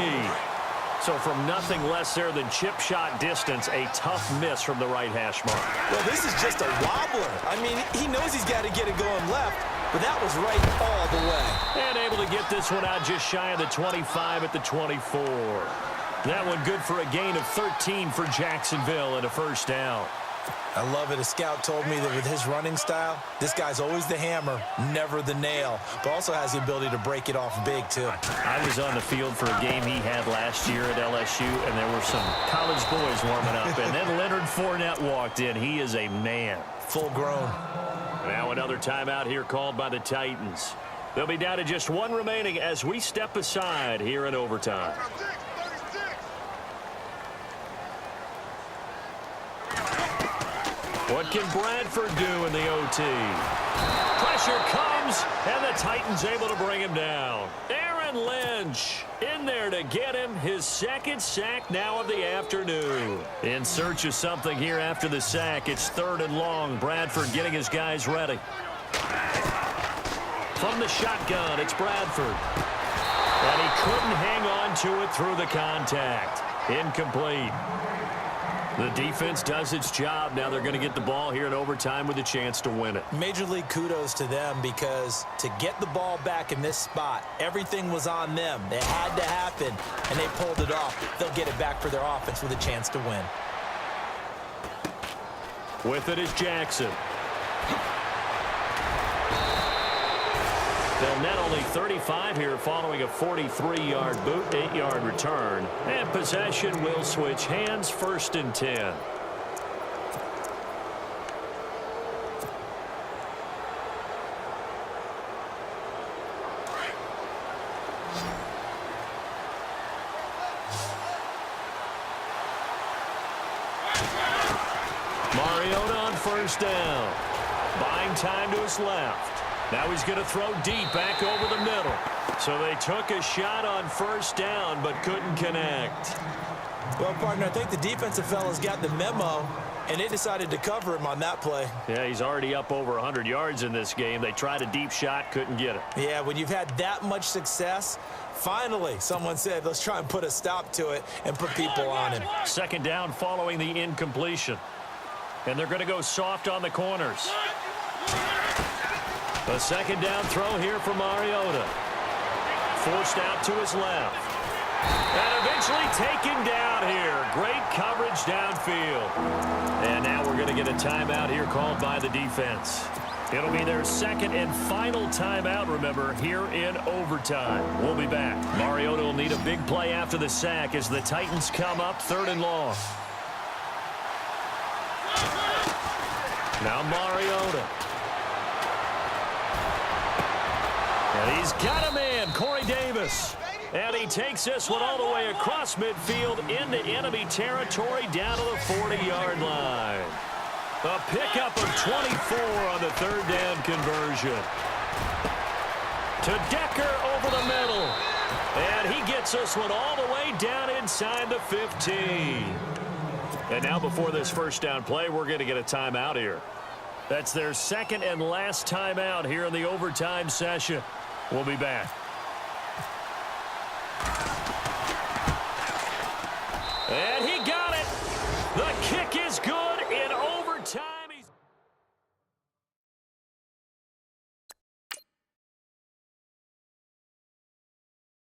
So from nothing less there than chip shot distance, a tough miss from the right hash mark. Well, this is just a wobbler. I mean, he knows he's got to get it going left, but that was right all the way. And able to get this one out just shy of the 25 at the 24. That one good for a gain of 13 for Jacksonville and a first down. I love it. A scout told me that with his running style, this guy's always the hammer, never the nail, but also has the ability to break it off big, too. I was on the field for a game he had last year at LSU, and there were some college boys warming up, and then Leonard Fournette walked in. He is a man. Full grown. Now another timeout here called by the Titans. They'll be down to just 1 remaining as we step aside here in overtime. What can Bradford do in the OT? Pressure comes, and the Titans able to bring him down. Aaron Lynch in there to get him his 2nd sack now of the afternoon. In search of something here after the sack. It's 3rd and long. Bradford getting his guys ready. From the shotgun, it's Bradford. And he couldn't hang on to it through the contact. Incomplete. The defense does its job. Now they're going to get the ball here in overtime with a chance to win it. Major league kudos to them because to get the ball back in this spot, everything was on them. It had to happen, and they pulled it off. They'll get it back for their offense with a chance to win. With it is Jackson. They'll net only 35 here following a 43-yard boot, 8-yard return. And possession will switch hands, 1st and 10. Mariota on 1st down. Buying time to his left. Now he's going to throw deep back over the middle. So they took a shot on 1st down but couldn't connect. Well, partner, I think the defensive fellas got the memo, and they decided to cover him on that play. Yeah, he's already up over 100 yards in this game. They tried a deep shot, couldn't get it. Yeah, when you've had that much success, finally someone said, let's try and put a stop to it and put people on him. 2nd down following the incompletion. And they're going to go soft on the corners. A 2nd down throw here for Mariota. Forced out to his left. And eventually taken down here. Great coverage downfield. And now we're going to get a timeout here called by the defense. It'll be their 2nd and final timeout, remember, here in overtime. We'll be back. Mariota will need a big play after the sack as the Titans come up 3rd and long. Now Mariota. And he's got a man, Corey Davis. And he takes this one all the way across midfield into enemy territory down to the 40-yard line. A pickup of 24 on the 3rd down conversion. To Decker over the middle. And he gets this one all the way down inside the 15. And now before this 1st down play, we're going to get a timeout here. That's their second and last timeout here in the overtime session. We'll be back.